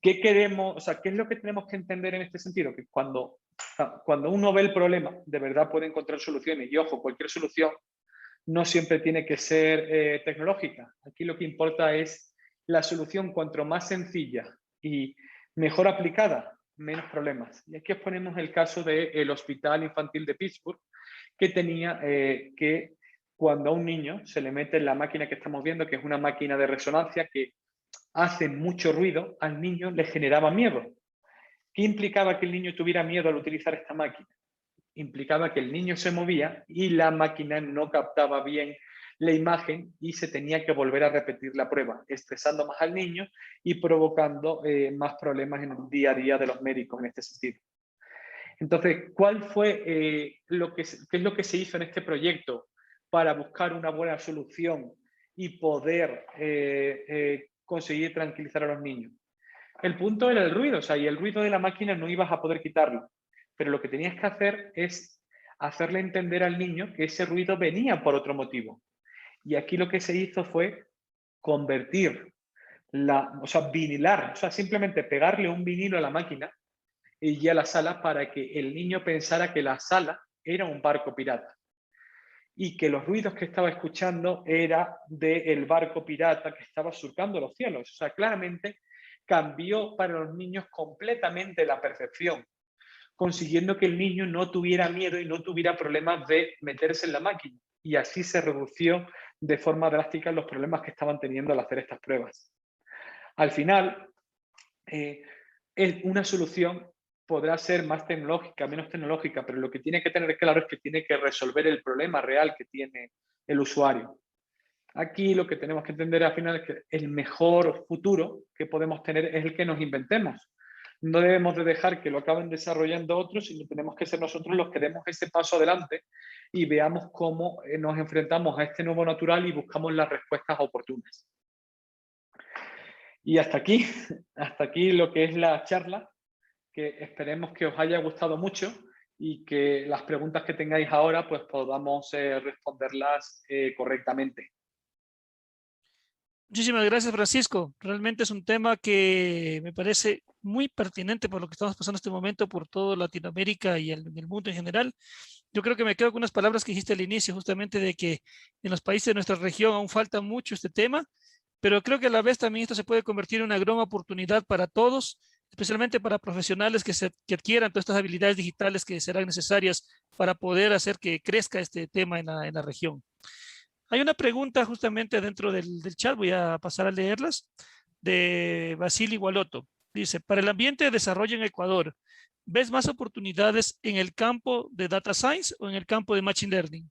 ¿Qué queremos? O sea, ¿qué es lo que tenemos que entender en este sentido? Que cuando uno ve el problema, de verdad puede encontrar soluciones. Y ojo, cualquier solución no siempre tiene que ser tecnológica. Aquí lo que importa es la solución, cuanto más sencilla y mejor aplicada, menos problemas. Y aquí os ponemos el caso del Hospital Infantil de Pittsburgh, que tenía que cuando a un niño se le mete en la máquina que estamos viendo, que es una máquina de resonancia que hace mucho ruido, al niño le generaba miedo. ¿Qué implicaba que el niño tuviera miedo al utilizar esta máquina? Implicaba que el niño se movía y la máquina no captaba bien la imagen y se tenía que volver a repetir la prueba, estresando más al niño y provocando más problemas en el día a día de los médicos en este sentido. Entonces, ¿cuál fue qué es lo que se hizo en este proyecto para buscar una buena solución y poder conseguir tranquilizar a los niños? El punto era el ruido, o sea, y el ruido de la máquina no ibas a poder quitarlo, pero lo que tenías que hacer es hacerle entender al niño que ese ruido venía por otro motivo. Y aquí lo que se hizo fue convertir vinilar, o sea, simplemente pegarle un vinilo a la máquina y a la sala para que el niño pensara que la sala era un barco pirata y que los ruidos que estaba escuchando era del barco pirata que estaba surcando los cielos. O sea, claramente cambió para los niños completamente la percepción, consiguiendo que el niño no tuviera miedo y no tuviera problemas de meterse en la máquina. Y así se redució de forma drástica los problemas que estaban teniendo al hacer estas pruebas. Al final, una solución podrá ser más tecnológica, menos tecnológica, pero lo que tiene que tener claro es que tiene que resolver el problema real que tiene el usuario. Aquí lo que tenemos que entender al final es que el mejor futuro que podemos tener es el que nos inventemos. No debemos de dejar que lo acaben desarrollando otros, sino tenemos que ser nosotros los que demos ese paso adelante y veamos cómo nos enfrentamos a este nuevo natural y buscamos las respuestas oportunas. Y hasta aquí lo que es la charla, que esperemos que os haya gustado mucho y que las preguntas que tengáis ahora pues podamos responderlas correctamente. Muchísimas gracias, Francisco. Realmente es un tema que me parece muy pertinente por lo que estamos pasando en este momento por toda Latinoamérica y el mundo en general. Yo creo que me quedo con unas palabras que dijiste al inicio, justamente de que en los países de nuestra región aún falta mucho este tema, pero creo que a la vez también esto se puede convertir en una gran oportunidad para todos, especialmente para profesionales que adquieran todas estas habilidades digitales que serán necesarias para poder hacer que crezca este tema en la región. Hay una pregunta justamente dentro del chat, voy a pasar a leerlas, de Vasily Gualoto. Dice, para el ambiente de desarrollo en Ecuador, ¿ves más oportunidades en el campo de Data Science o en el campo de Machine Learning?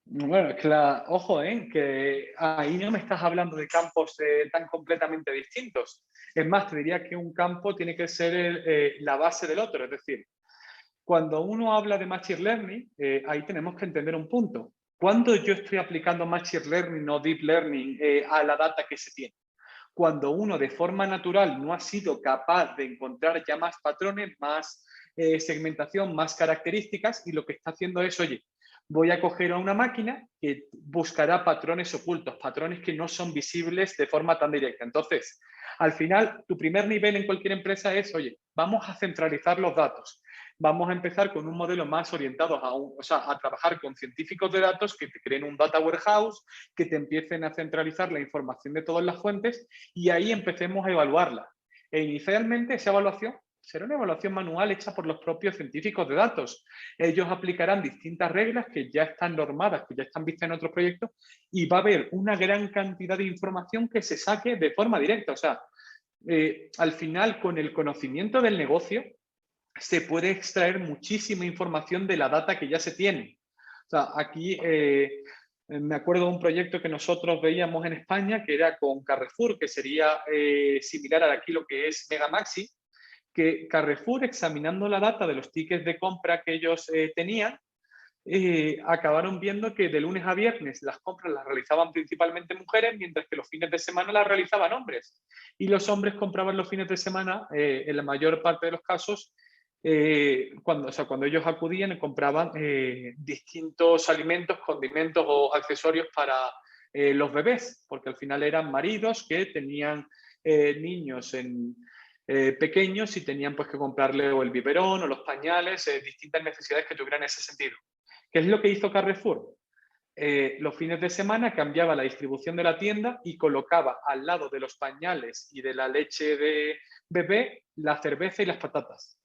Bueno, es que ojo, que ahí no me estás hablando de campos tan completamente distintos. Es más, te diría que un campo tiene que ser la base del otro. Es decir, cuando uno habla de Machine Learning, ahí tenemos que entender un punto. ¿Cuándo yo estoy aplicando Machine Learning o Deep Learning a la data que se tiene? Cuando uno de forma natural no ha sido capaz de encontrar ya más patrones, más segmentación, más características, y lo que está haciendo es, oye, voy a coger a una máquina que buscará patrones ocultos, patrones que no son visibles de forma tan directa. Entonces, al final, tu primer nivel en cualquier empresa es, oye, vamos a centralizar los datos. Vamos a empezar con un modelo más orientado a trabajar con científicos de datos que te creen un data warehouse, que te empiecen a centralizar la información de todas las fuentes y ahí empecemos a evaluarla. E inicialmente esa evaluación será una evaluación manual hecha por los propios científicos de datos. Ellos aplicarán distintas reglas que ya están normadas, que ya están vistas en otros proyectos, y va a haber una gran cantidad de información que se saque de forma directa. O sea, al final, con el conocimiento del negocio, se puede extraer muchísima información de la data que ya se tiene. O sea, aquí me acuerdo de un proyecto que nosotros veíamos en España, que era con Carrefour, que sería similar a aquí lo que es Megamaxi, que Carrefour, examinando la data de los tickets de compra que ellos tenían, acabaron viendo que de lunes a viernes las compras las realizaban principalmente mujeres, mientras que los fines de semana las realizaban hombres. Y los hombres compraban los fines de semana, en la mayor parte de los casos, cuando ellos acudían compraban distintos alimentos, condimentos o accesorios para los bebés, porque al final eran maridos que tenían niños pequeños y tenían pues que comprarle o el biberón o los pañales, distintas necesidades que tuvieran en ese sentido. ¿Qué es lo que hizo Carrefour? Los fines de semana cambiaba la distribución de la tienda y colocaba al lado de los pañales y de la leche de bebé la cerveza y las patatas.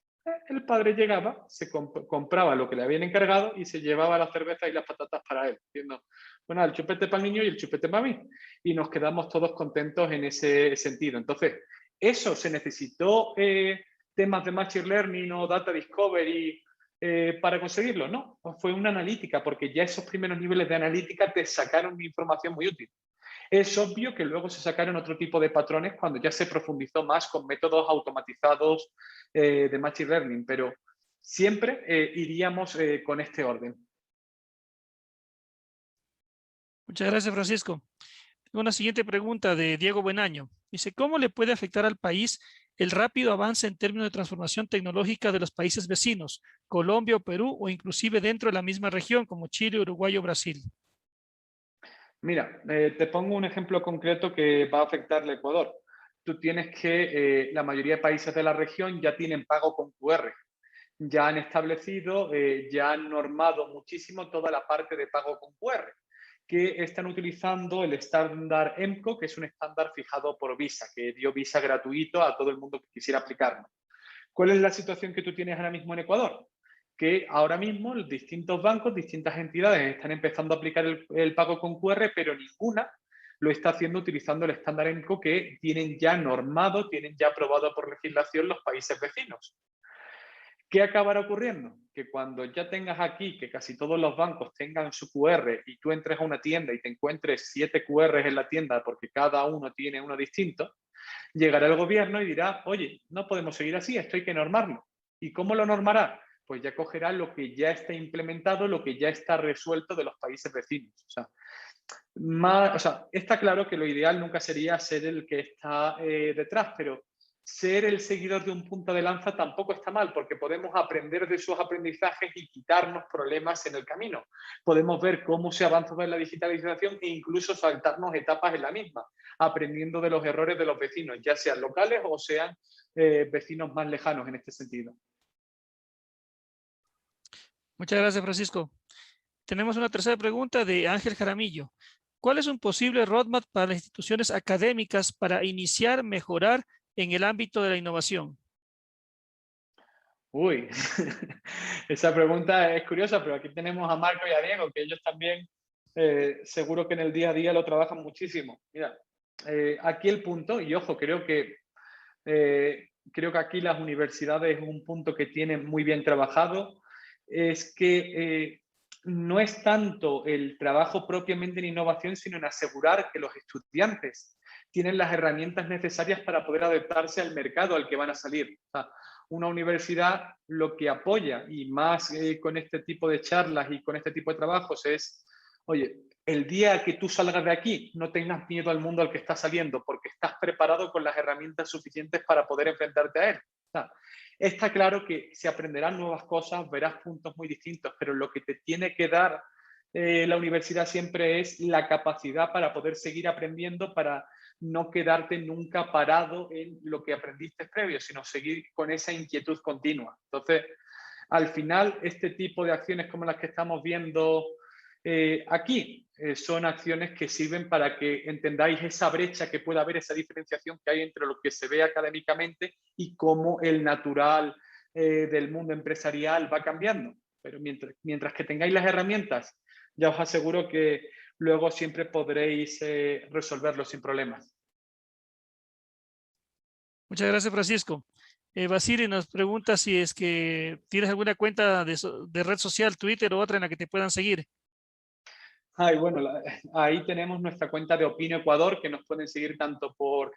El padre llegaba, se compraba lo que le habían encargado y se llevaba la cerveza y las patatas para él, diciendo, bueno, el chupete para el niño y el chupete para mí. Y nos quedamos todos contentos en ese sentido. Entonces, eso se necesitó temas de Machine Learning o Data Discovery para conseguirlo, no, fue una analítica, porque ya esos primeros niveles de analítica te sacaron información muy útil. Es obvio que luego se sacaron otro tipo de patrones cuando ya se profundizó más con métodos automatizados de Machine Learning, pero siempre iríamos con este orden. Muchas gracias, Francisco. Tengo una siguiente pregunta de Diego Buenaño. Dice, ¿cómo le puede afectar al país el rápido avance en términos de transformación tecnológica de los países vecinos, Colombia o Perú, o inclusive dentro de la misma región como Chile, Uruguay o Brasil? Mira, te pongo un ejemplo concreto que va a afectar al Ecuador. Tú tienes que la mayoría de países de la región ya tienen pago con QR. Ya han establecido, ya han normado muchísimo toda la parte de pago con QR, que están utilizando el estándar EMCO, que es un estándar fijado por Visa, que dio Visa gratuito a todo el mundo que quisiera aplicarlo. ¿Cuál es la situación que tú tienes ahora mismo en Ecuador? Que ahora mismo los distintos bancos, distintas entidades están empezando a aplicar el pago con QR, pero ninguna lo está haciendo utilizando el estándar EMCO que tienen ya normado, tienen ya aprobado por legislación los países vecinos. ¿Qué acabará ocurriendo? Que cuando ya tengas aquí que casi todos los bancos tengan su QR y tú entres a una tienda y te encuentres 7 QRs en la tienda porque cada uno tiene uno distinto, Llegará el gobierno y dirá, oye, no podemos seguir así, esto hay que normarlo. ¿Y cómo lo normará? Pues ya cogerá lo que ya está implementado, lo que ya está resuelto de los países vecinos. O sea, está claro que lo ideal nunca sería ser el que está detrás, pero ser el seguidor de un punto de lanza tampoco está mal, porque podemos aprender de sus aprendizajes y quitarnos problemas en el camino. Podemos ver cómo se avanza en la digitalización e incluso saltarnos etapas en la misma, aprendiendo de los errores de los vecinos, ya sean locales o sean vecinos más lejanos en este sentido. Muchas gracias, Francisco. Tenemos una tercera pregunta de Ángel Jaramillo. ¿Cuál es un posible roadmap para las instituciones académicas para iniciar, mejorar en el ámbito de la innovación? Uy, esa pregunta es curiosa, pero aquí tenemos a Marco y a Diego, que ellos también seguro que en el día a día lo trabajan muchísimo. Mira, aquí el punto, y ojo, creo que aquí las universidades es un punto que tienen muy bien trabajado, es que no es tanto el trabajo propiamente en innovación, sino en asegurar que los estudiantes tienen las herramientas necesarias para poder adaptarse al mercado al que van a salir. O sea, una universidad lo que apoya, y más con este tipo de charlas y con este tipo de trabajos, es, oye, el día que tú salgas de aquí, no tengas miedo al mundo al que estás saliendo, porque estás preparado con las herramientas suficientes para poder enfrentarte a él. O sea, está claro que se aprenderán nuevas cosas, verás puntos muy distintos, pero lo que te tiene que dar la universidad siempre es la capacidad para poder seguir aprendiendo, para no quedarte nunca parado en lo que aprendiste previo, sino seguir con esa inquietud continua. Entonces, al final, este tipo de acciones como las que estamos viendo aquí son acciones que sirven para que entendáis esa brecha que puede haber, esa diferenciación que hay entre lo que se ve académicamente y cómo el natural del mundo empresarial va cambiando. Pero mientras que tengáis las herramientas, ya os aseguro que luego siempre podréis resolverlo sin problemas. Muchas gracias, Francisco. Basili nos pregunta si es que tienes alguna cuenta de red social, Twitter o otra en la que te puedan seguir. Ay, bueno, ahí tenemos nuestra cuenta de Opino Ecuador, que nos pueden seguir tanto por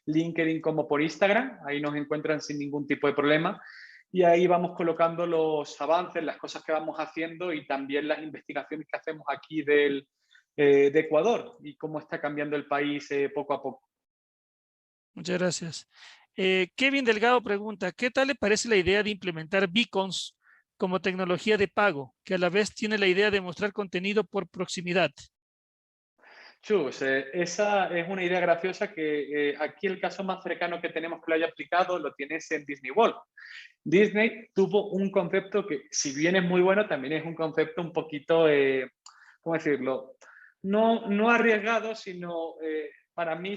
LinkedIn como por Instagram. Ahí nos encuentran sin ningún tipo de problema. Y ahí vamos colocando los avances, las cosas que vamos haciendo y también las investigaciones que hacemos aquí de Ecuador y cómo está cambiando el país poco a poco. Muchas gracias. Kevin Delgado pregunta, ¿qué tal le parece la idea de implementar beacons como tecnología de pago, que a la vez tiene la idea de mostrar contenido por proximidad? Chus, esa es una idea graciosa que aquí el caso más cercano que tenemos que lo haya aplicado lo tienes en Disney World. Disney tuvo un concepto que, si bien es muy bueno, también es un concepto un poquito, ¿cómo decirlo? No arriesgado, sino para mí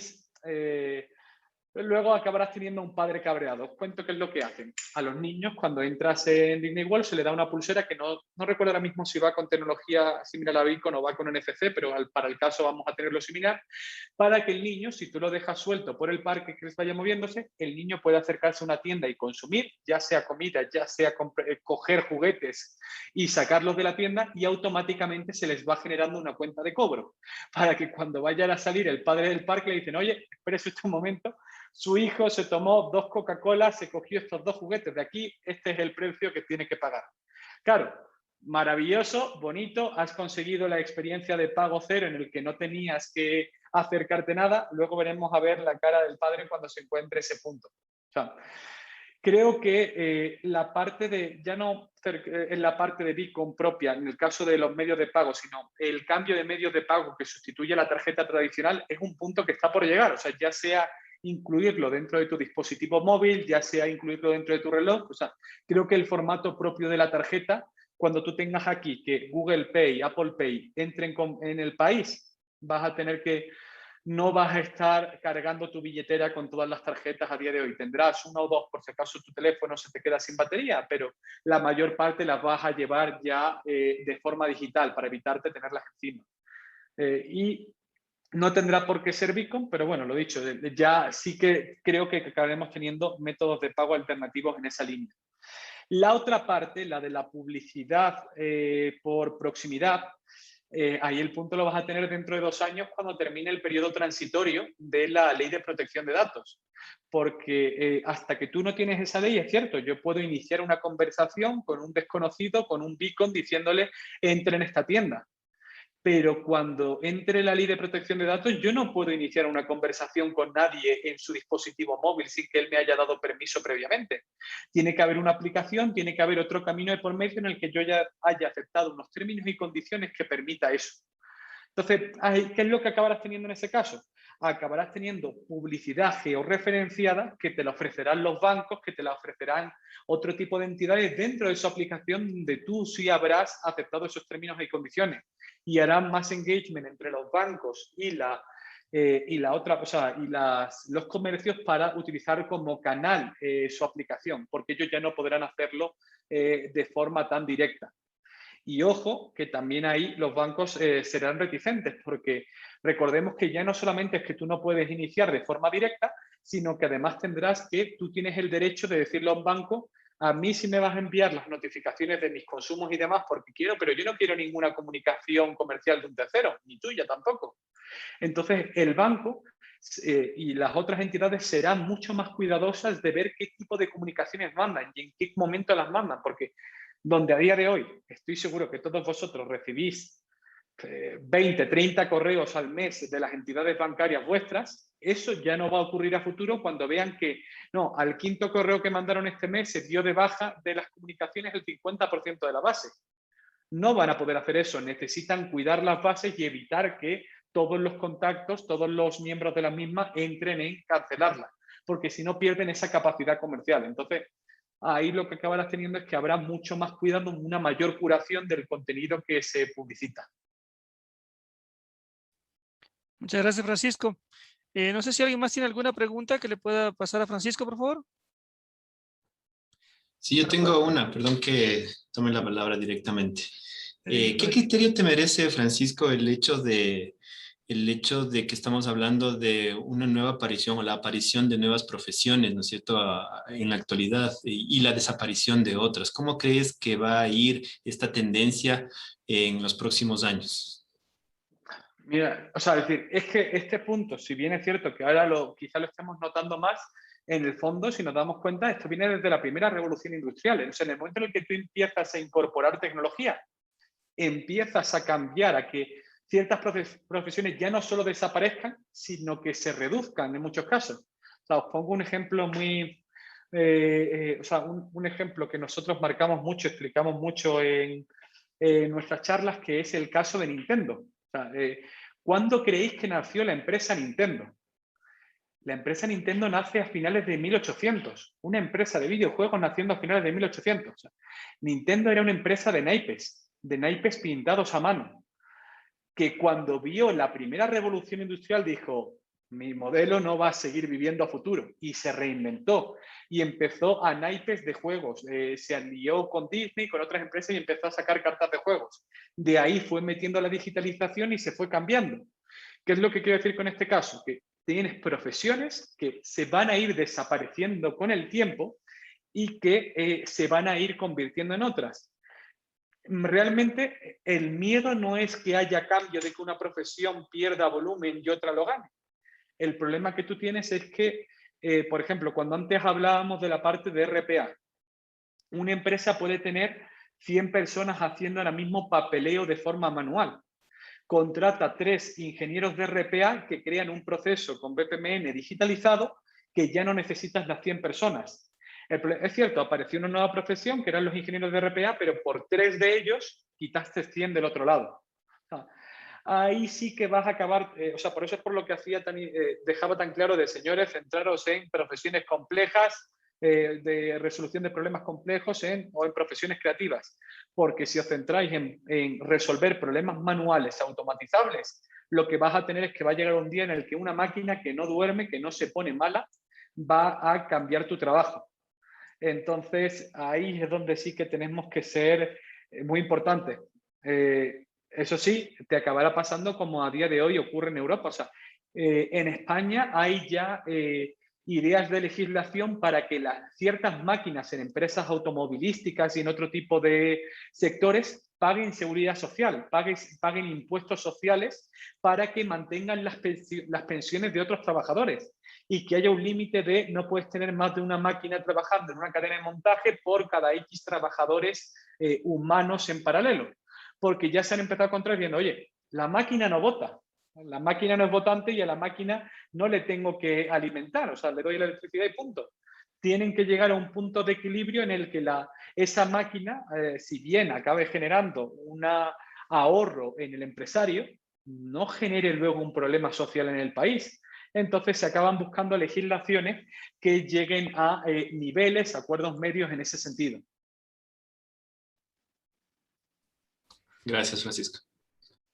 luego acabarás teniendo un padre cabreado. Os cuento qué es lo que hacen. A los niños, cuando entras en Disney World, se le da una pulsera que no recuerdo ahora mismo si va con tecnología similar a Beacon o va con NFC, pero para el caso vamos a tenerlo similar, para que el niño, si tú lo dejas suelto por el parque que les vaya moviéndose, el niño puede acercarse a una tienda y consumir, ya sea comida, ya sea coger juguetes y sacarlos de la tienda, y automáticamente se les va generando una cuenta de cobro, para que cuando vayan a salir el padre del parque le dicen, oye, espérese usted un momento, su hijo se tomó 2 Coca-Cola, se cogió estos 2 juguetes de aquí, este es el precio que tiene que pagar. Claro, maravilloso, bonito, has conseguido la experiencia de pago cero en el que no tenías que acercarte nada, luego veremos a ver la cara del padre cuando se encuentre ese punto. O sea, creo que la parte de, ya no en la parte de Beacon propia, en el caso de los medios de pago, sino el cambio de medios de pago que sustituye la tarjeta tradicional, es un punto que está por llegar. O sea, ya sea incluirlo dentro de tu dispositivo móvil, ya sea incluirlo dentro de tu reloj. O sea, creo que el formato propio de la tarjeta, cuando tú tengas aquí que Google Pay, Apple Pay entren en el país, no vas a estar cargando tu billetera con todas las tarjetas a día de hoy. Tendrás una o dos por si acaso tu teléfono se te queda sin batería, pero la mayor parte las vas a llevar ya de forma digital para evitarte tenerlas encima. Y no tendrá por qué ser Beacon, pero bueno, lo dicho, ya sí que creo que acabaremos teniendo métodos de pago alternativos en esa línea. La otra parte, la de la publicidad por proximidad, ahí el punto lo vas a tener dentro de 2 años cuando termine el periodo transitorio de la ley de protección de datos. Porque hasta que tú no tienes esa ley, es cierto, yo puedo iniciar una conversación con un desconocido, con un beacon, diciéndole, entre en esta tienda. Pero cuando entre la ley de protección de datos, yo no puedo iniciar una conversación con nadie en su dispositivo móvil sin que él me haya dado permiso previamente. Tiene que haber una aplicación, tiene que haber otro camino de por medio en el que yo ya haya aceptado unos términos y condiciones que permita eso. Entonces, ¿qué es lo que acabarás teniendo en ese caso? Acabarás teniendo publicidad georreferenciada que te la ofrecerán los bancos, que te la ofrecerán otro tipo de entidades dentro de su aplicación donde tú sí habrás aceptado esos términos y condiciones y harán más engagement entre los bancos y los comercios para utilizar como canal su aplicación, porque ellos ya no podrán hacerlo de forma tan directa. Y ojo, que también ahí los bancos serán reticentes, porque recordemos que ya no solamente es que tú no puedes iniciar de forma directa, sino que además tú tienes el derecho de decirle a un banco, a mí sí me vas a enviar las notificaciones de mis consumos y demás porque quiero, pero yo no quiero ninguna comunicación comercial de un tercero, ni tuya tampoco. Entonces, el banco y las otras entidades serán mucho más cuidadosas de ver qué tipo de comunicaciones mandan y en qué momento las mandan, porque donde a día de hoy estoy seguro que todos vosotros recibís 20, 30 correos al mes de las entidades bancarias vuestras, eso ya no va a ocurrir a futuro cuando vean que no, al quinto correo que mandaron este mes se dio de baja de las comunicaciones el 50% de la base. No van a poder hacer eso, necesitan cuidar las bases y evitar que todos los contactos, todos los miembros de la misma entren en cancelarla, porque si no pierden esa capacidad comercial. Entonces, ahí lo que acabarás teniendo es que habrá mucho más cuidado, una mayor curación del contenido que se publicita. Muchas gracias, Francisco. No sé si alguien más tiene alguna pregunta que le pueda pasar a Francisco, por favor. Sí, yo tengo una, perdón que tome la palabra directamente. ¿Qué criterio te merece, Francisco, el hecho de que estamos hablando de una nueva aparición o la aparición de nuevas profesiones, ¿no es cierto?, en la actualidad y la desaparición de otras? ¿Cómo crees que va a ir esta tendencia en los próximos años? Mira, o sea, es decir, es que este punto, si bien es cierto que ahora quizá lo estemos notando más, en el fondo, si nos damos cuenta, esto viene desde la primera revolución industrial. O sea, en el momento en el que tú empiezas a incorporar tecnología, empiezas a cambiar a que ciertas profesiones ya no solo desaparezcan, sino que se reduzcan en muchos casos. O sea, os pongo un ejemplo muy... un ejemplo que nosotros marcamos mucho, explicamos mucho en nuestras charlas, que es el caso de Nintendo. O sea, ¿cuándo creéis que nació la empresa Nintendo? La empresa Nintendo nace a finales de 1800. Una empresa de videojuegos naciendo a finales de 1800. O sea, Nintendo era una empresa de naipes pintados a mano, que cuando vio la primera revolución industrial dijo, mi modelo no va a seguir viviendo a futuro, y se reinventó y empezó a naipes de juegos, se alió con Disney, con otras empresas y empezó a sacar cartas de juegos. De ahí fue metiendo la digitalización y se fue cambiando. ¿Qué es lo que quiero decir con este caso? Que tienes profesiones que se van a ir desapareciendo con el tiempo y que se van a ir convirtiendo en otras. Realmente el miedo no es que haya cambio de que una profesión pierda volumen y otra lo gane. El problema que tú tienes es que, por ejemplo, cuando antes hablábamos de la parte de RPA, una empresa puede tener 100 personas haciendo ahora mismo papeleo de forma manual. Contrata 3 ingenieros de RPA que crean un proceso con BPMN digitalizado que ya no necesitas las 100 personas. Es cierto, apareció una nueva profesión que eran los ingenieros de RPA, pero por 3 de ellos quitaste 100 del otro lado. Ahí sí que vas a acabar, por eso es por lo que dejaba tan claro de señores, centraros en profesiones complejas, de resolución de problemas complejos o en profesiones creativas. Porque si os centráis en resolver problemas manuales automatizables, lo que vas a tener es que va a llegar un día en el que una máquina que no duerme, que no se pone mala, va a cambiar tu trabajo. Entonces, ahí es donde sí que tenemos que ser muy importantes. Eso sí, te acabará pasando como a día de hoy ocurre en Europa. O sea, en España hay ya ideas de legislación para que ciertas máquinas en empresas automovilísticas y en otro tipo de sectores paguen seguridad social, paguen impuestos sociales para que mantengan las pensiones de otros trabajadores y que haya un límite de no puedes tener más de una máquina trabajando en una cadena de montaje por cada X trabajadores humanos en paralelo. Porque ya se han empezado a encontrar viendo, oye, la máquina no vota, la máquina no es votante y a la máquina no le tengo que alimentar, o sea, le doy la electricidad y punto. Tienen que llegar a un punto de equilibrio en el que esa máquina, si bien acabe generando un ahorro en el empresario, no genere luego un problema social en el país. Entonces se acaban buscando legislaciones que lleguen a niveles, acuerdos medios en ese sentido. Gracias, Francisco.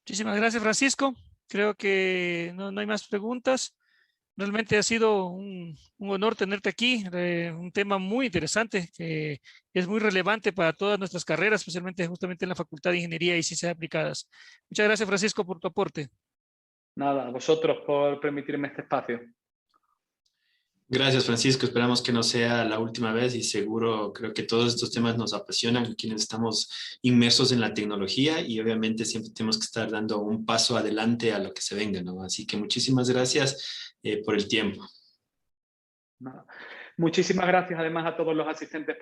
Muchísimas gracias, Francisco. Creo que no hay más preguntas. Realmente ha sido un honor tenerte aquí, un tema muy interesante que es muy relevante para todas nuestras carreras, especialmente justamente en la Facultad de Ingeniería y Ciencias Aplicadas. Muchas gracias, Francisco, por tu aporte. Nada, a vosotros por permitirme este espacio. Gracias, Francisco. Esperamos que no sea la última vez y seguro creo que todos estos temas nos apasionan, quienes estamos inmersos en la tecnología y obviamente siempre tenemos que estar dando un paso adelante a lo que se venga, ¿no? Así que muchísimas gracias por el tiempo. Nada. Muchísimas gracias además a todos los asistentes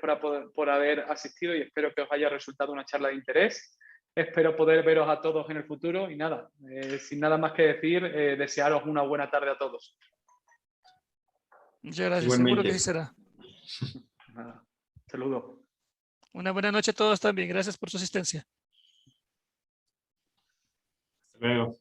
por haber asistido y espero que os haya resultado una charla de interés. Espero poder veros a todos en el futuro y nada, sin nada más que decir, desearos una buena tarde a todos. Muchas gracias, Igualmente. seguro que sí será. Nada. Saludos. Una buena noche a todos también. Gracias por su asistencia. Hasta luego.